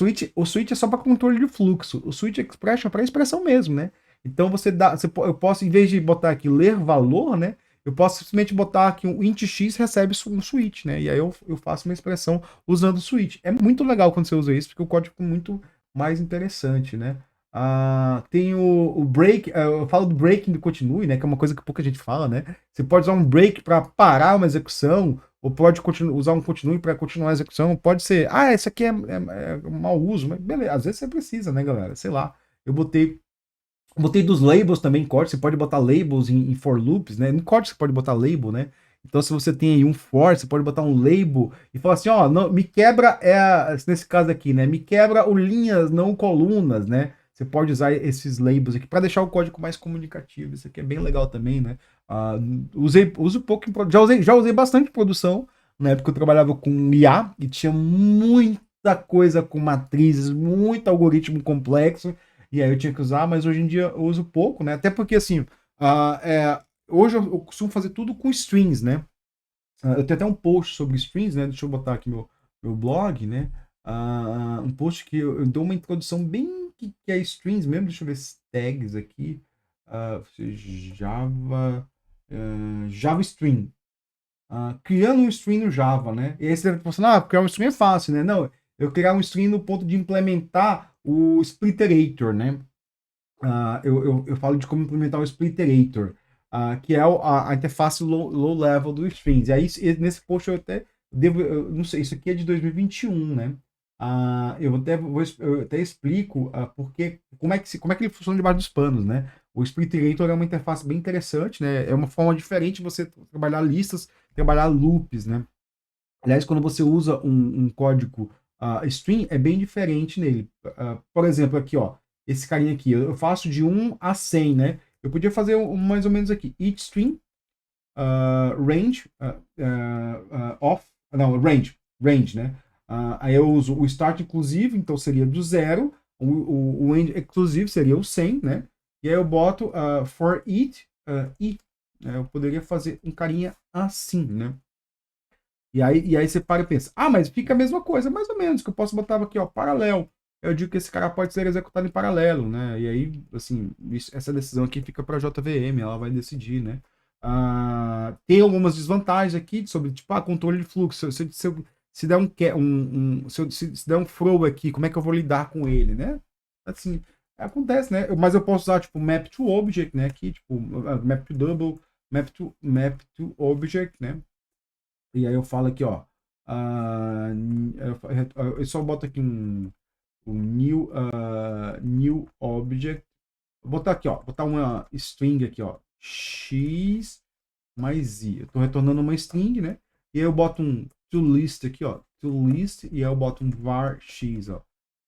switch é só para controle de fluxo. O switch expression é para expressão mesmo, né? Então eu posso, em vez de botar aqui ler valor, né? Eu posso simplesmente botar aqui um int x recebe um switch, né? E aí eu faço uma expressão usando o switch. É muito legal quando você usa isso, porque o código fica muito mais interessante, né? Tem o break, eu falo do breaking do continue, né? Que é uma coisa que pouca gente fala, né? Você pode usar um break para parar uma execução, ou pode usar um continue para continuar a execução. Pode ser, esse aqui é mau uso, mas beleza, às vezes você precisa, né, galera? Sei lá. Eu botei dos labels também, código. Você pode botar labels em for loops, né? No código você pode botar label, né? Então, se você tem aí um for, você pode botar um label e falar assim, não, me quebra, nesse caso aqui, né? Me quebra o linhas, não colunas, né? Você pode usar esses labels aqui para deixar o código mais comunicativo. Isso aqui é bem legal também, né? Uso pouco, já usei bastante em produção, na época eu trabalhava com IA e tinha muita coisa com matrizes, muito algoritmo complexo, e aí eu tinha que usar, mas hoje em dia eu uso pouco, né? Até porque, assim, hoje eu costumo fazer tudo com strings, né? Eu tenho até um post sobre strings, né? Deixa eu botar aqui meu blog, né? Um post que eu dou uma introdução bem que é strings mesmo. Deixa eu ver esses tags aqui. Java String. Criando um string no Java, né? E aí você deve pensar, criar um string é fácil, né? Não, eu criar um string no ponto de implementar o splitterator, né? Eu falo de como implementar o splitterator, que é a interface low level do strings. E aí, nesse post eu até eu não sei, isso aqui é de 2021, né? Eu até explico porque, como é que ele funciona debaixo dos panos, né? O splitterator é uma interface bem interessante, né? É uma forma diferente de você trabalhar listas, trabalhar loops, né? Aliás, quando você usa um código string, é bem diferente nele. Por exemplo, aqui, ó, esse carinha aqui, eu faço de 1 a 100, né? Eu podia fazer mais ou menos aqui, each string, range, range, né? Aí eu uso o start inclusive, então seria do 0, o end exclusive seria o 100, né? E aí eu boto for each, e, né? Eu poderia fazer um carinha assim, né? E aí você para e pensa, mas fica a mesma coisa, mais ou menos, que eu posso botar aqui, ó, paralelo. Eu digo que esse cara pode ser executado em paralelo, né? E aí, assim, essa decisão aqui fica para a JVM, ela vai decidir, né? Tem algumas desvantagens aqui sobre, tipo, controle de fluxo. Se der se der um throw aqui, como é que eu vou lidar com ele, né? Assim, acontece, né? Mas eu posso usar, tipo, map to object, né? Aqui, tipo, map to double, map to object, né? E aí eu falo aqui, ó. Eu só boto aqui um new object. Vou botar aqui, ó. Botar uma string aqui, ó. X mais i. Eu tô retornando uma string, né? E aí eu boto um toList aqui, ó. toList. E aí eu boto um var x, ó.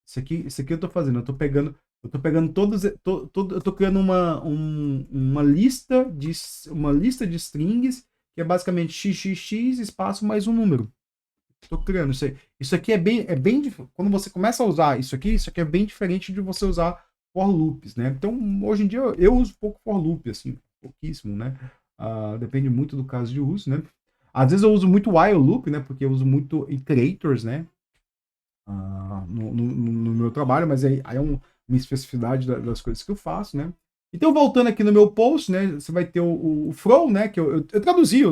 Isso aqui eu tô fazendo. Eu tô pegando todos. Eu tô criando uma lista de strings que é basicamente xxx, espaço mais um número. Estou criando isso aí. Isso aqui é bem quando você começa a usar isso aqui é bem diferente de você usar for loops, né? Então, hoje em dia eu uso pouco for loop, assim, pouquíssimo, né? Depende muito do caso de uso, né? Às vezes eu uso muito while loop, né? Porque eu uso muito iterators, né? No meu trabalho, mas aí é uma especificidade das coisas que eu faço, né? Então, voltando aqui no meu post, né, você vai ter o Flow, né, que eu traduzi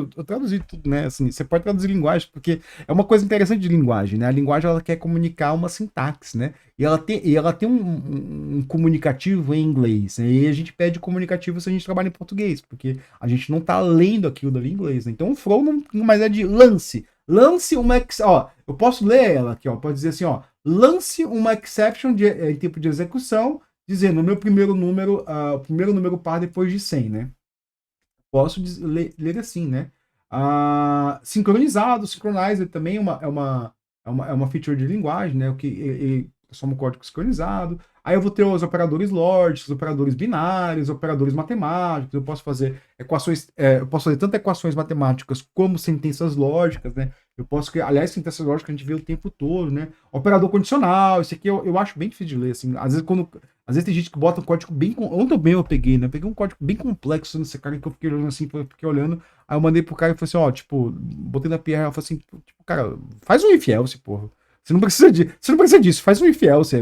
tudo, né, assim, você pode traduzir linguagem, porque é uma coisa interessante de linguagem, né, a linguagem, ela quer comunicar uma sintaxe, né, e ela tem um comunicativo em inglês, né, e a gente pede comunicativo se a gente trabalha em português, porque a gente não tá lendo aquilo dali em inglês, né, então o Flow não mais é de lance uma, eu posso ler ela aqui, ó, pode dizer assim, ó, lance uma exception em tempo de execução dizendo o meu primeiro número, o primeiro número par depois de 100, né? Posso ler assim, né? Sincronizado, synchronizer também é uma feature de linguagem, né? O que é só um código sincronizado. Aí eu vou ter os operadores lógicos, operadores binários, operadores matemáticos. Eu posso fazer equações, eu posso fazer tanto equações matemáticas como sentenças lógicas, né? Eu posso criar, aliás, sentenças lógicas a gente vê o tempo todo, né? Operador condicional, isso aqui eu acho bem difícil de ler, assim. Às vezes tem gente que bota um código bem. Ontem bem eu peguei, né? Peguei um código bem complexo nesse cara que eu fiquei olhando assim, fiquei olhando. Aí eu mandei pro cara e falei assim: ó, tipo, botei na PR, ela falou assim: tipo, cara, faz um if else, porra. Você não precisa disso, faz um if else.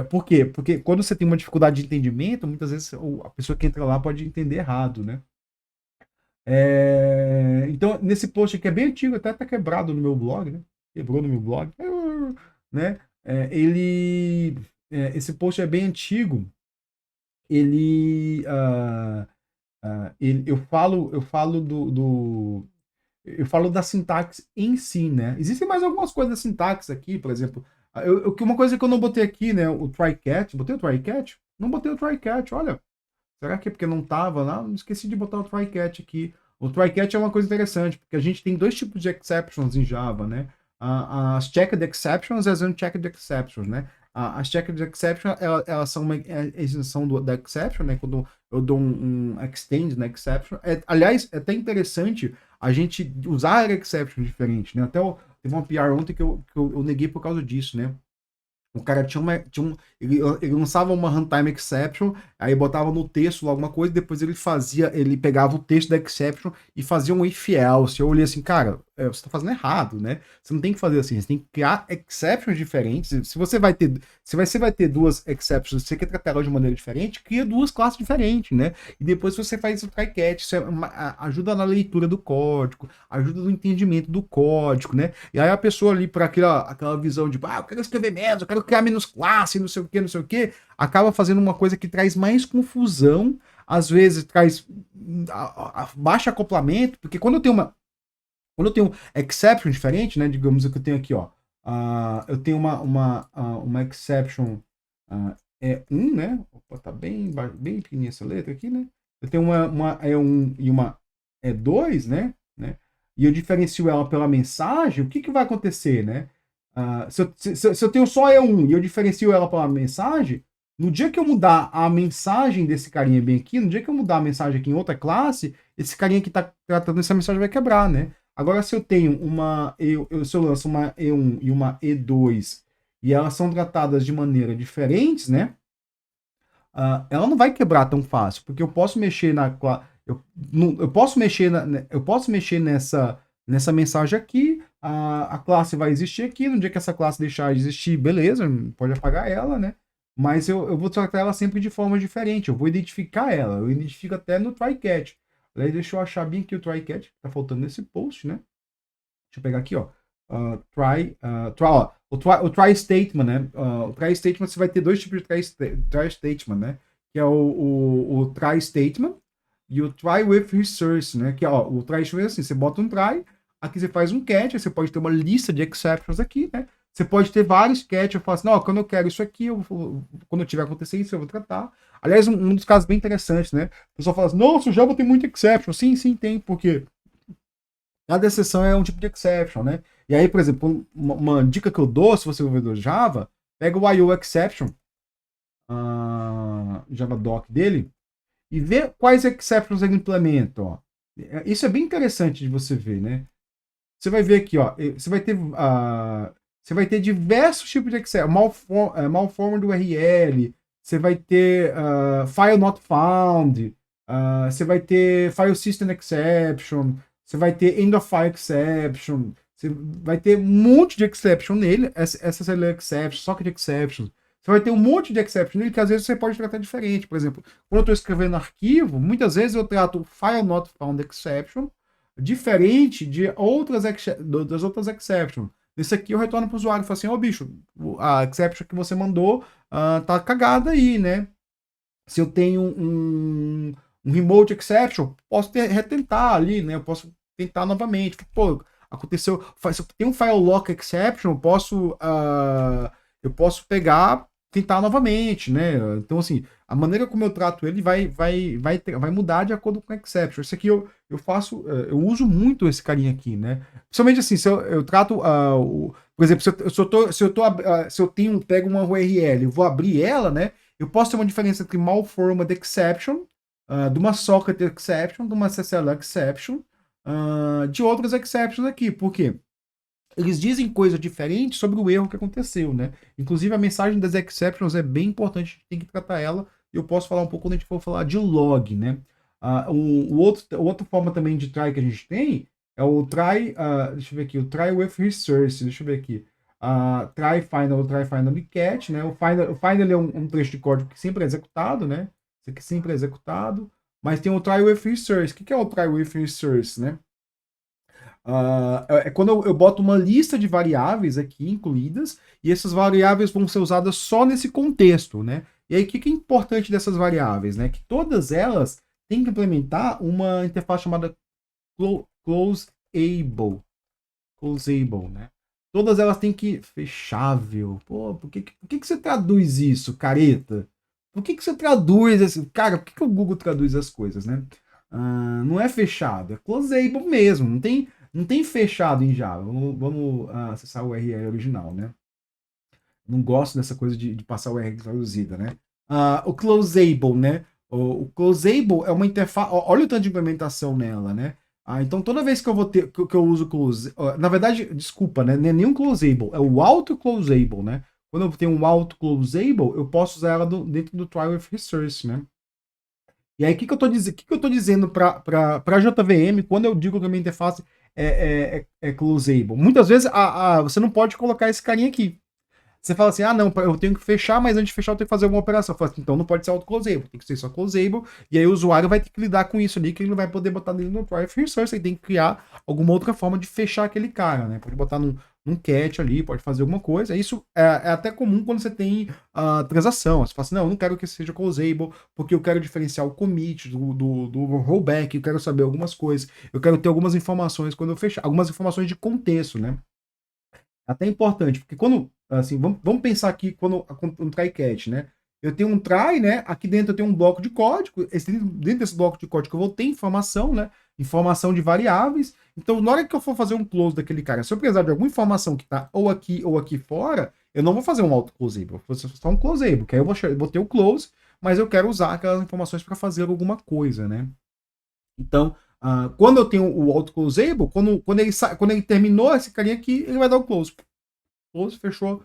Por quê? Porque quando você tem uma dificuldade de entendimento, muitas vezes a pessoa que entra lá pode entender errado, né? Então, nesse post aqui é bem antigo, até tá quebrado no meu blog, né? Quebrou no meu blog, né? Esse post é bem antigo. Eu falo da sintaxe em si, né? Existem mais algumas coisas da sintaxe aqui, por exemplo. Uma coisa que eu não botei aqui, né? O try catch. Botei o try catch? Não botei o try catch, olha. Será que é porque não tava lá? Esqueci de botar o try catch aqui. O try catch é uma coisa interessante, porque a gente tem dois tipos de exceptions em Java, né? As checked exceptions e as unchecked exceptions, né? As checked exceptions, elas são uma extensão da exception, né? Quando eu dou um extend na exception. Aliás, é até interessante a gente usar exceptions diferentes, né? Teve uma PR ontem que eu neguei por causa disso, né? O cara ele lançava uma runtime exception, aí botava no texto alguma coisa, depois ele pegava o texto da exception e fazia um if else. Eu olhei assim, cara, você tá fazendo errado, né? Você não tem que fazer assim, você tem que criar exceptions diferentes. Se você vai ter, se você vai ter duas exceptions, você quer tratar elas de maneira diferente, cria duas classes diferentes, né? E depois você faz o try catch, isso ajuda na leitura do código, ajuda no entendimento do código, né? E aí a pessoa ali, para aquela visão de, eu quero escrever menos, eu quero criar menos classe, não sei o que, acaba fazendo uma coisa que traz mais confusão, às vezes traz baixo acoplamento, porque quando eu tenho exception diferente, né, digamos que eu tenho aqui, ó, eu tenho uma exception E1, né, opa, tá bem pequenininha essa letra aqui, né, eu tenho uma E1 e uma E2, né, e eu diferencio ela pela mensagem, o que vai acontecer, né? Se eu tenho só E1 e eu diferencio ela pela mensagem, no dia que eu mudar a mensagem desse carinha bem aqui, no dia que eu mudar a mensagem aqui em outra classe, esse carinha que está tratando essa mensagem vai quebrar, né? Agora, se eu tenho se eu lanço uma E1 e uma E2 e elas são tratadas de maneira diferentes, né? Ela não vai quebrar tão fácil, porque eu posso mexer eu posso mexer nessa mensagem aqui, a classe vai existir aqui, no dia que essa classe deixar de existir, beleza, pode apagar ela, né? Mas eu vou tratar ela sempre de forma diferente, eu vó identificar ela, eu identifico até no try catch. Aí deixa eu achar bem aqui o try catch, que tá faltando nesse post, né? Deixa eu pegar aqui, ó. O try statement, né? O try statement, você vai ter dois tipos de try statement, né? Que é o try statement e o try with resource, né? Que ó, o try statement é assim, você bota um try, aqui você faz um catch, você pode ter uma lista de exceptions aqui, né? Você pode ter vários catch, eu falo assim, não, quando eu quero isso aqui, quando eu tiver acontecendo isso, eu vou tratar. Aliás, um dos casos bem interessantes, né? O pessoal fala assim, nossa, o Java tem muito exception. Sim, tem, porque cada exceção é um tipo de exception, né? E aí, por exemplo, uma dica que eu dou, se você é desenvolvedor Java, pega o IO exception, Java doc dele, e vê quais exceptions ele implementa, ó. Isso é bem interessante de você ver, né? Você vai ver aqui, ó, você vai ter diversos tipos de exception, malformed URL, você vai ter file not found, você vai ter file system exception, você vai ter end of file exception, você vai ter um monte de exception nele, SSL exception, socket exception. Você vai ter um monte de exception nele que às vezes você pode tratar diferente. Por exemplo, quando eu estou escrevendo arquivo, muitas vezes eu trato file not found exception diferente das outras exceptions. Nesse aqui eu retorno para o usuário e falo assim, ô bicho, a exception que você mandou tá cagada aí, né? Se eu tenho um remote exception, posso retentar ali, né? Eu posso tentar novamente. Pô, aconteceu. Se eu tenho um file lock exception, eu posso pegar tentar novamente, né? Então, assim, a maneira como eu trato ele vai mudar de acordo com o exception. Esse aqui eu faço, eu uso muito esse carinha aqui, né? Principalmente assim, se eu trato, por exemplo, se eu tenho, pego uma URL e vou abrir ela, né? Eu posso ter uma diferença entre malformed exception, de uma socket exception, de uma SSL exception, de outras exceptions aqui. Por quê? Eles dizem coisa diferente sobre o erro que aconteceu, né? Inclusive a mensagem das exceptions é bem importante, a gente tem que tratar ela. E eu posso falar um pouco quando a gente for falar de log, né? Outra forma também de try que a gente tem é o try, deixa eu ver aqui, o try with resource, deixa eu ver aqui. Try final e catch, né? O final é um trecho de código que sempre é executado, né? Isso aqui sempre é executado. Mas tem o try with resource. O que é o try with resource, né? É quando eu boto uma lista de variáveis aqui incluídas, e essas variáveis vão ser usadas só nesse contexto, né? E aí, o que é importante dessas variáveis, né? Que todas elas têm que implementar uma interface chamada closeable. Closeable, né? Todas elas têm que... Fechável. Pô, por que você traduz isso, careta? Por que você traduz esse... Cara, por que o Google traduz as coisas, né? Não é fechado, é closeable mesmo. Não tem fechado em Java. Vamos acessar o URL original, né? Não gosto dessa coisa de passar o URL traduzida, né? O closeable, né? O closeable é uma interface. Olha o tanto de implementação nela, né? Então toda vez que eu vou ter que eu uso close, na verdade, desculpa, né? Não é nem um closeable, é o auto closeable, né? Quando eu tenho um auto closeable, eu posso usar ela dentro do try with resource, né? E aí, o que eu tô dizendo para JVM quando eu digo que a minha interface é closeable? Muitas vezes você não pode colocar esse carinha aqui. Você fala assim, não, eu tenho que fechar, mas antes de fechar eu tenho que fazer alguma operação. Eu falo assim, então não pode ser auto-closeable, tem que ser só closeable, e aí o usuário vai ter que lidar com isso ali, que ele não vai poder botar dentro do Private Resource, ele tem que criar alguma outra forma de fechar aquele cara, né? Pode botar num cat ali, pode fazer alguma coisa. Isso é até comum quando você tem transação. Você fala assim, não, eu não quero que seja closeable, porque eu quero diferenciar o commit do rollback, eu quero saber algumas coisas, eu quero ter algumas informações quando eu fechar, algumas informações de contexto, né? Até importante, porque quando, assim, vamos pensar aqui quando um try catch, né? Eu tenho um try, né? Aqui dentro eu tenho um bloco de código. Dentro desse bloco de código eu vou ter informação, né? Informação de variáveis. Então, na hora que eu for fazer um close daquele cara, se eu precisar de alguma informação que está ou aqui fora, eu não vou fazer um auto-closeable, eu vou fazer só um closeable, que aí eu vou ter o close, mas eu quero usar aquelas informações para fazer alguma coisa, né? Então, quando eu tenho o auto-closeable, quando ele terminou esse carinha aqui, ele vai dar o close. Close, fechou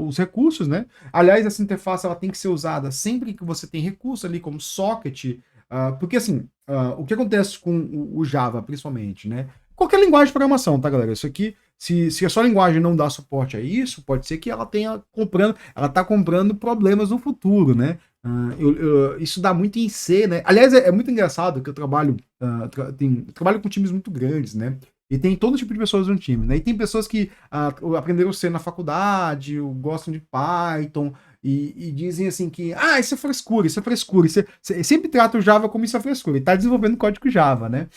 os recursos, né? Aliás, essa interface ela tem que ser usada sempre que você tem recurso ali, como socket, porque assim, o que acontece com o Java, principalmente, né? Qualquer linguagem de programação, tá, galera? Isso aqui, se a sua linguagem não dá suporte a isso, pode ser que ela tá comprando problemas no futuro, né? Isso dá muito em C, né? Aliás, é muito engraçado que eu trabalho com times muito grandes, né? E tem todo tipo de pessoas no time, né? E tem pessoas que aprenderam C na faculdade, gostam de Python, e dizem assim que, isso é frescura, isso é frescura. Sempre trata o Java como isso é frescura. Ele tá desenvolvendo código Java, né?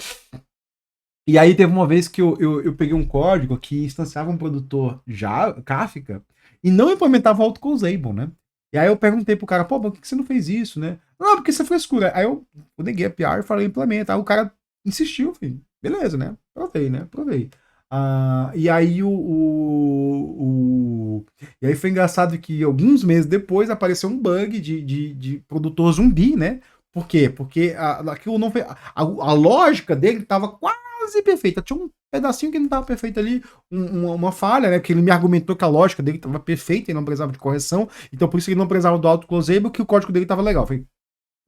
E aí teve uma vez que eu peguei um código que instanciava um produtor Java, Kafka, e não implementava o autocomplete, né? E aí eu perguntei pro cara, pô, por que você não fez isso, né? Não, porque isso é frescura. Aí eu neguei a PR e falei, implementa. Aí o cara insistiu, filho. Beleza, né? Provei, né? Provei. E aí e aí foi engraçado que alguns meses depois apareceu um bug de produtor zumbi, né? Por quê? Porque aquilo não foi. A lógica dele estava quase perfeita. Tinha um pedacinho que não estava perfeito ali, uma falha, né? Porque ele me argumentou que a lógica dele estava perfeita e não precisava de correção. Então por isso que ele não precisava do auto-closable, que o código dele estava legal. Eu falei,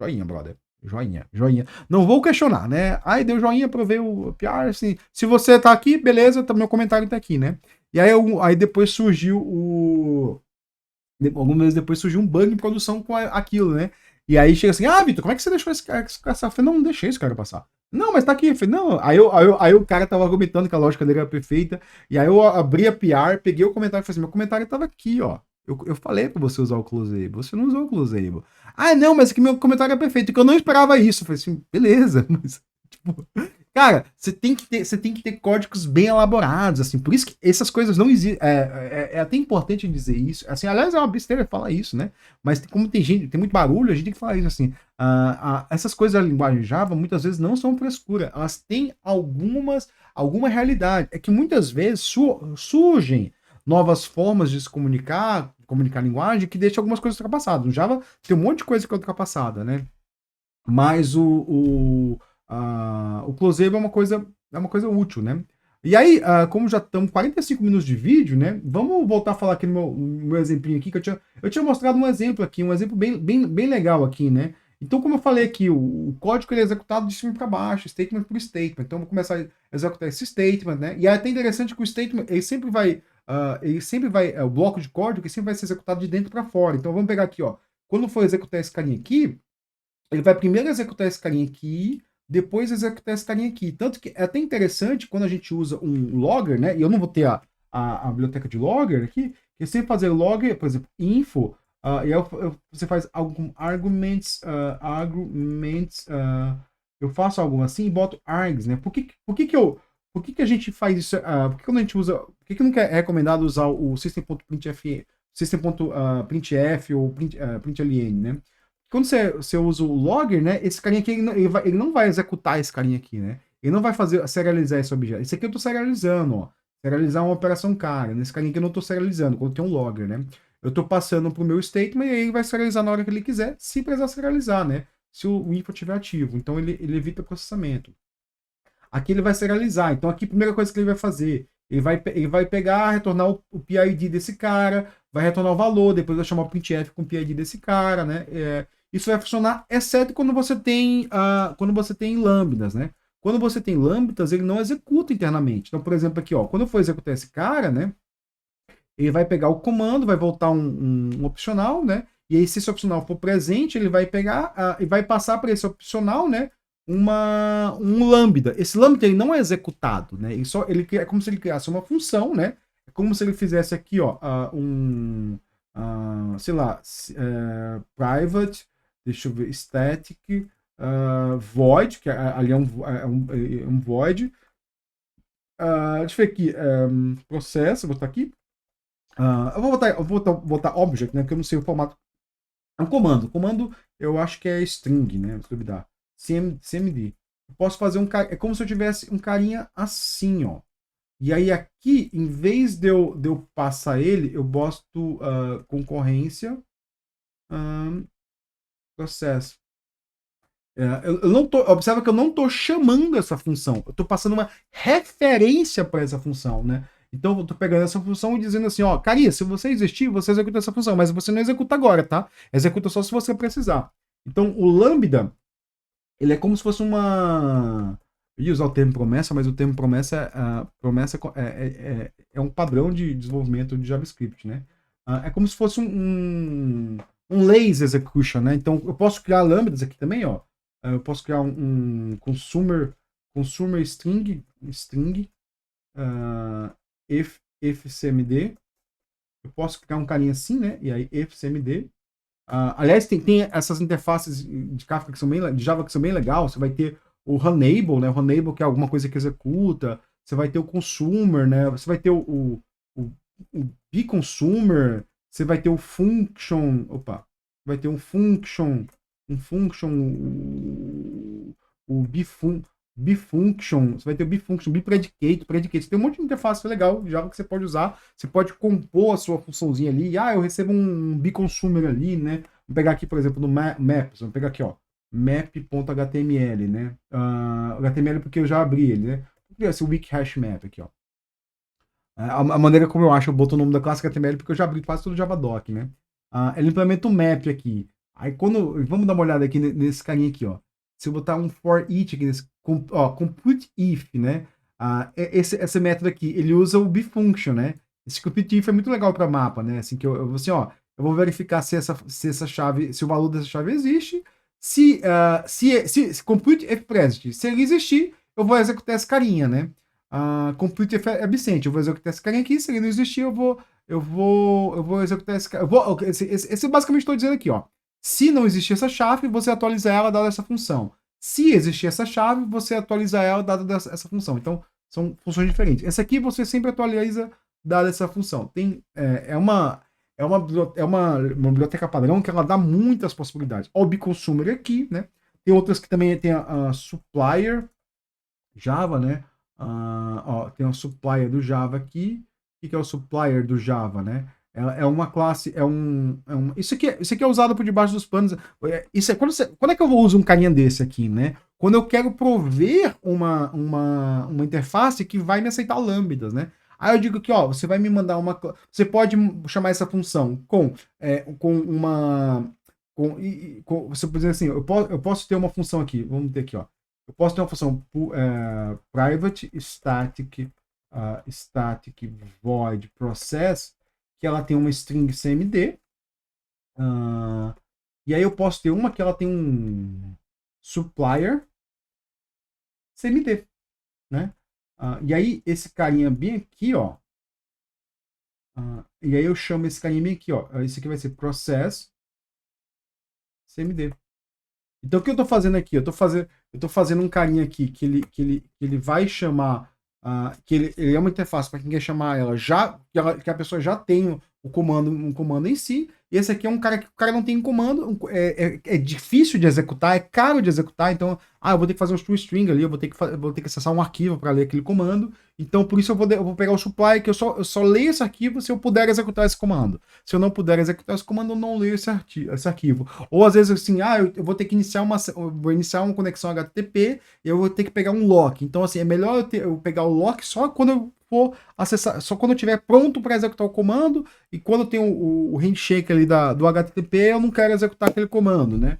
joinha, brother. Joinha, joinha. Não vou questionar, né? Aí deu joinha pra ver o PR, assim. Se você tá aqui, beleza, meu comentário tá aqui, né? E aí depois surgiu alguns meses depois surgiu um bug em produção com aquilo, né? E aí chega assim, Vitor, como é que você deixou esse cara passar? Eu falei, não deixei esse cara passar. Não, mas tá aqui. Eu falei, não. Aí o cara tava argumentando que a lógica dele era perfeita. E aí eu abri a PR, peguei o comentário e falei assim, meu comentário tava aqui, ó. Eu falei pra você usar o closeable, você não usou o closeable. Não, mas que meu comentário é perfeito, que eu não esperava isso. Eu falei assim, beleza, mas, tipo, Cara, você tem que ter códigos bem elaborados, assim, por isso que essas coisas não existem. É até importante dizer isso. Assim, aliás, é uma besteira falar isso, né? Mas como tem gente, tem muito barulho, a gente tem que falar isso assim. Essas coisas da linguagem Java muitas vezes não são frescura, elas têm alguma realidade. É que muitas vezes surgem novas formas de se comunicar a linguagem que deixam algumas coisas ultrapassadas. No Java tem um monte de coisa que é ultrapassada, né? Mas o close é uma coisa útil, né? E aí, como já estamos 45 minutos de vídeo, né? Vamos voltar a falar aqui no meu exemplinho aqui, que eu tinha mostrado um exemplo aqui, um exemplo bem legal aqui, né? Então, como eu falei aqui, o código ele é executado de cima para baixo, statement por statement. Então, eu vou começar a executar esse statement, né? E é até interessante que o statement, o bloco de código, ele sempre vai ser executado de dentro para fora. Então, vamos pegar aqui, ó. Quando for executar esse carinha aqui, ele vai primeiro executar esse carinha aqui, depois executar esse carinha aqui. Tanto que é até interessante quando a gente usa um logger, né? E eu não vou ter a biblioteca de logger aqui, que sempre fazer logger, por exemplo, info, e aí você faz algo com arguments, eu faço algo assim e boto args, né? Por que a gente faz isso? Por que quando a gente usa, por que nunca é recomendado usar o system.printf, system.printf ou println, né? Quando você usa o logger, né, esse carinha aqui, ele não vai executar esse carinha aqui, né? Ele não vai serializar esse objeto. Esse aqui eu estou serializando, ó. Serializar uma operação cara. Nesse carinha aqui eu não estou serializando, quando tem um logger, né? Eu estou passando para o meu statement e aí ele vai serializar na hora que ele quiser, se precisar serializar, né? Se o info estiver ativo. Então ele evita processamento. Aqui ele vai serializar. Então aqui a primeira coisa que ele vai fazer, ele vai pegar, retornar o PID desse cara, vai retornar o valor, depois vai chamar o printf com o PID desse cara, né? Isso vai funcionar, exceto quando você tem lambdas, né? Quando você tem lambdas, ele não executa internamente. Então, por exemplo, aqui, ó, quando eu for executar esse cara, né? Ele vai pegar o comando, vai voltar um opcional, né? E aí, se esse opcional for presente, ele vai pegar e vai passar para esse opcional, né? Um lambda. Esse lambda ele não é executado, né? É como se ele criasse uma função, né? É como se ele fizesse aqui, ó, sei lá, private, deixa eu ver, static, void, que ali é um void. Deixa eu ver aqui, processo, vou botar aqui. Eu vou botar object, né? Porque eu não sei o formato. É um comando. O comando eu acho que é string, né? Se duvidar. CMD. Eu posso fazer é como se eu tivesse um carinha assim, ó. E aí aqui, em vez de eu passar ele, eu boto concorrência, processo. Eu não tô, observa que eu não estou chamando essa função. Eu estou passando uma referência para essa função, né? Então eu estou pegando essa função e dizendo assim, ó, carinha, se você existir, você executa essa função, mas você não executa agora, tá? Executa só se você precisar. Então o lambda, ele é como se fosse uma... Eu ia usar o termo promessa, mas o termo promessa é um padrão de desenvolvimento de JavaScript, né? É como se fosse um lazy execution, né? Então eu posso criar lambdas aqui também, ó. Eu posso criar um consumer string if cmd. Eu posso criar um carinha assim, né? E aí if cmd. Aliás, tem essas interfaces de Kafka de Java que são bem legais. Você vai ter o Runable, né? O Runable que é alguma coisa que executa. Você vai ter o Consumer, né? Você vai ter o BConsumer. Você vai ter o Function. Opa! Vai ter um Function, o Bfunction, você vai ter o Bfunction, Bpredicate. Tem um monte de interface legal de Java que você pode usar. Você pode compor a sua funçãozinha ali. Eu recebo um Bconsumer ali, né? Vou pegar aqui, por exemplo, no Maps. Vou pegar aqui, ó, map.html, né? HTML porque eu já abri ele, né? Vou criar esse wiki hash map aqui, ó. A maneira como eu acho, eu boto o nome da classe HTML porque eu já abri quase todo o Javadoc, né? Ele implementa o map aqui. Aí vamos dar uma olhada aqui nesse carinha aqui, ó. Se eu botar um for each aqui nesse, compute if, né? Esse método aqui, ele usa o bfunction, né? Esse compute if é muito legal para mapa, né? Assim que eu vou verificar se essa chave, se o valor dessa chave existe. Se compute if present, se ele existir, eu vou executar esse carinha, né? Compute if absent, eu vou executar esse carinha aqui. Se ele não existir, eu vou executar esse cara. Esse basicamente estou dizendo aqui, ó. Se não existir essa chave, você atualiza ela dada essa função. Se existir essa chave, você atualiza ela dada essa função. Então, são funções diferentes. Essa aqui você sempre atualiza dada essa função. É uma biblioteca padrão que ela dá muitas possibilidades. Ó, o BigConsumer aqui, né? Tem outras que também tem a Supplier Java, né? Ó, tem a Supplier do Java aqui. O que é o Supplier do Java, né? É uma classe, isso aqui é usado por debaixo dos panos. Isso é, quando é que eu vou usar um carinha desse aqui, né? Quando eu quero prover uma interface que vai me aceitar lambdas, né? Aí eu digo aqui, ó, você vai me mandar você pode chamar essa função com uma, você pode dizer assim, eu posso ter uma função aqui, vamos ter aqui, ó, eu posso ter uma função private static void process, que ela tem uma string cmd, e aí eu posso ter uma que ela tem um supplier cmd, né? E aí esse carinha bem aqui, ó, e aí eu chamo esse carinha bem aqui, ó, esse aqui vai ser process cmd. Então o que eu tô fazendo aqui? Eu tô fazendo um carinha aqui que ele vai chamar, que ele é uma interface para quem quer chamar ela que a pessoa já tem um comando em si. E esse aqui é um cara que o cara não tem comando, é difícil de executar, é caro de executar, então, eu vou ter que fazer um toString ali, eu vou ter que acessar um arquivo para ler aquele comando. Então, por isso eu vou pegar o supply, que eu só leio esse arquivo se eu puder executar esse comando. Se eu não puder executar esse comando, eu não leio esse arquivo. Ou às vezes assim, eu vou ter que iniciar uma conexão HTTP e eu vou ter que pegar um lock. Então, assim, é melhor eu pegar o lock só quando eu for acessar, só quando eu estiver pronto para executar o comando, e quando tem o handshake ali do HTTP, eu não quero executar aquele comando, né?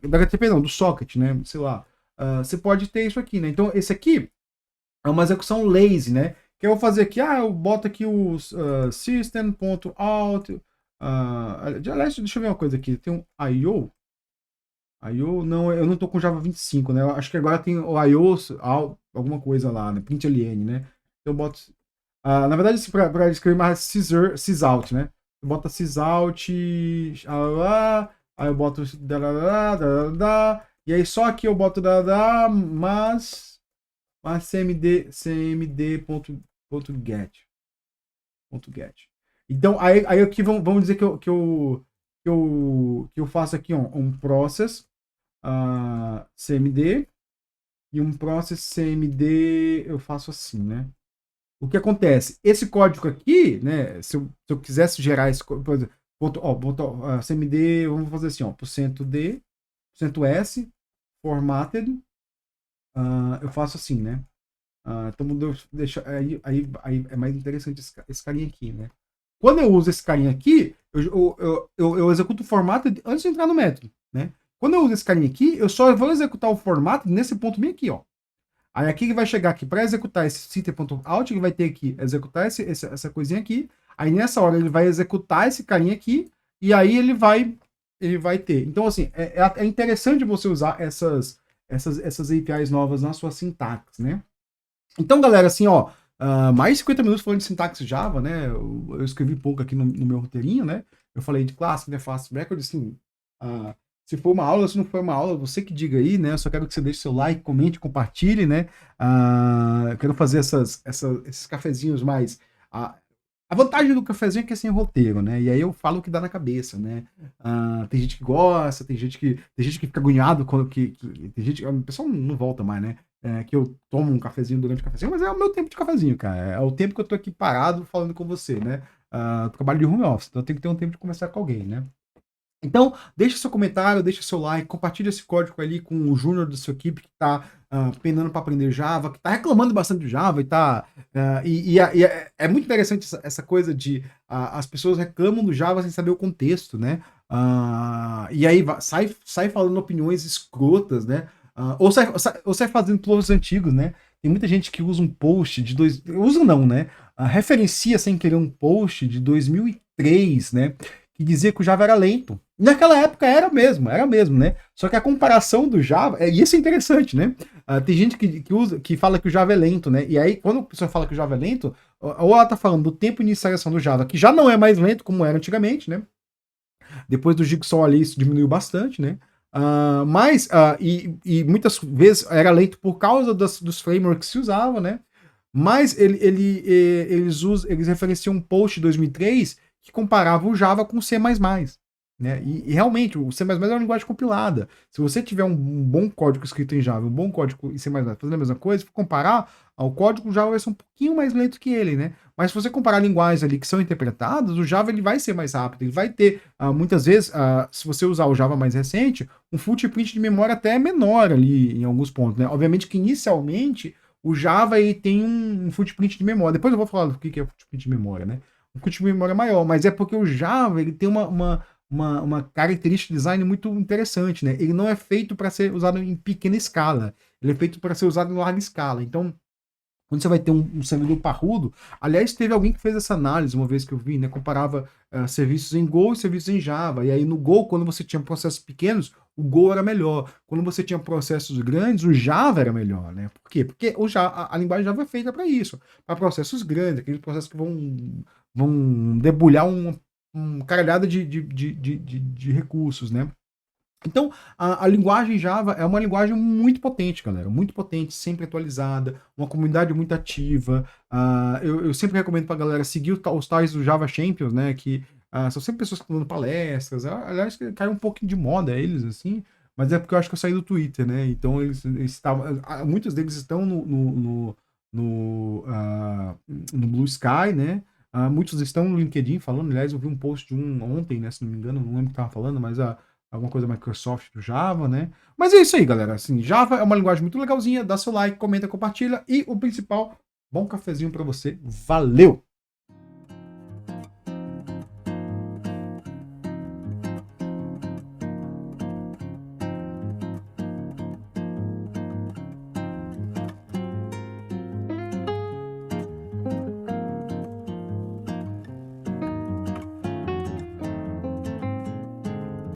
Do HTTP não, do socket, né? Sei lá. Você pode ter isso aqui, né? Então, esse aqui é uma execução lazy, né? Que eu vou fazer aqui, eu boto aqui o system.out. Aliás, deixa eu ver uma coisa aqui. Tem um I.O. Não, eu não tô com Java 25, né? Eu acho que agora tem o I.O. alguma coisa lá, né? Println, né? Eu boto. Na verdade, assim, para escrever mais sysout, né? Eu boto sysout, aí eu boto e aí só aqui eu boto mas cmd.get. Então, aí aqui vamos dizer que eu faço aqui um process cmd e um process cmd eu faço assim, né? O que acontece? Esse código aqui, né? Se eu quisesse gerar esse código, por exemplo, cmd, vamos fazer assim, %d, %s, formatted, eu faço assim, né? Então aí é mais interessante esse carinha aqui, né? Quando eu uso esse carinha aqui, eu executo o formato antes de entrar no método, né? Quando eu uso esse carinha aqui, eu só vou executar o formato nesse ponto bem aqui, ó. Aí aqui que vai chegar aqui para executar esse system.out, ele vai ter que executar essa coisinha aqui. Aí nessa hora ele vai executar esse carinha aqui e aí ele vai ter. Então assim, é interessante você usar essas APIs novas na sua sintaxe, né? Então, galera, assim, ó, mais de 50 minutos falando de sintaxe Java, né? Eu escrevi pouco aqui no meu roteirinho, né? Eu falei de classe, né? Fast record, assim, se for uma aula, se não for uma aula, você que diga aí, né? Eu só quero que você deixe seu like, comente, compartilhe, né? Eu quero fazer esses cafezinhos mais. A vantagem do cafezinho é que é sem roteiro, né? E aí eu falo o que dá na cabeça, né? Tem gente que gosta, tem gente que fica agoniado quando tem gente. O pessoal não volta mais, né? Que eu tomo um cafezinho durante o cafezinho, mas é o meu tempo de cafezinho, cara. É o tempo que eu tô aqui parado falando com você, né? Trabalho de home office, então eu tenho que ter um tempo de conversar com alguém, né? Então, deixa seu comentário, deixa seu like, compartilha esse código ali com o júnior da sua equipe que está penando para aprender Java, que está reclamando bastante de Java é muito interessante essa coisa de as pessoas reclamam do Java sem saber o contexto, né? E aí sai falando opiniões escrotas, né? Ou sai fazendo posts antigos, né? Tem muita gente que usa um post de usa não, né? Referencia sem querer um post de 2003, né? Que dizia que o Java era lento. Naquela época era mesmo, né? Só que a comparação do Java, e isso é interessante, né? Tem gente que fala que o Java é lento, né? E aí, quando a pessoa fala que o Java é lento, ou ela tá falando do tempo de inicialização do Java, que já não é mais lento como era antigamente, né? Depois do Jigsaw ali, isso diminuiu bastante, né? E muitas vezes era lento por causa dos frameworks que se usavam, né? Mas eles referenciam um post de 2003 que comparava o Java com o C++. Né? E realmente, o C++ é uma linguagem compilada. Se você tiver um bom código escrito em Java, um bom código em C++ fazendo a mesma coisa, se for comparar ao código, o Java vai ser um pouquinho mais lento que ele, né? Mas se você comparar linguagens ali que são interpretadas, o Java ele vai ser mais rápido. Ele vai ter, muitas vezes, se você usar o Java mais recente, um footprint de memória até menor ali em alguns pontos, né? Obviamente que inicialmente o Java ele tem um footprint de memória. Depois eu vou falar do que é footprint de memória, né? Um footprint de memória maior, mas é porque o Java ele tem uma característica de design muito interessante, né? Ele não é feito para ser usado em pequena escala, ele é feito para ser usado em larga escala. Então, quando você vai ter um servidor parrudo, aliás, teve alguém que fez essa análise uma vez que eu vi, né? Comparava serviços em Go e serviços em Java. E aí no Go, quando você tinha processos pequenos, o Go era melhor. Quando você tinha processos grandes, o Java era melhor, né? Por quê? Porque a linguagem Java é feita para isso, para processos grandes, aqueles processos que vão debulhar caralhada de recursos, né? Então, a linguagem Java é uma linguagem muito potente, galera. Muito potente, sempre atualizada, uma comunidade muito ativa. Eu sempre recomendo pra galera seguir os tais do Java Champions, né? Que são sempre pessoas que estão dando palestras. Aliás, caiu um pouquinho de moda eles, assim. Mas é porque eu acho que eu saí do Twitter, né? Então, eles estavam. Muitos deles estão no Blue Sky, né? Muitos estão no LinkedIn falando. Aliás, eu vi um post de ontem, né? Se não me engano, não lembro o que estava falando, mas alguma coisa Microsoft do Java, né? Mas é isso aí, galera. Assim, Java é uma linguagem muito legalzinha. Dá seu like, comenta, compartilha. E o principal, bom cafezinho para você. Valeu!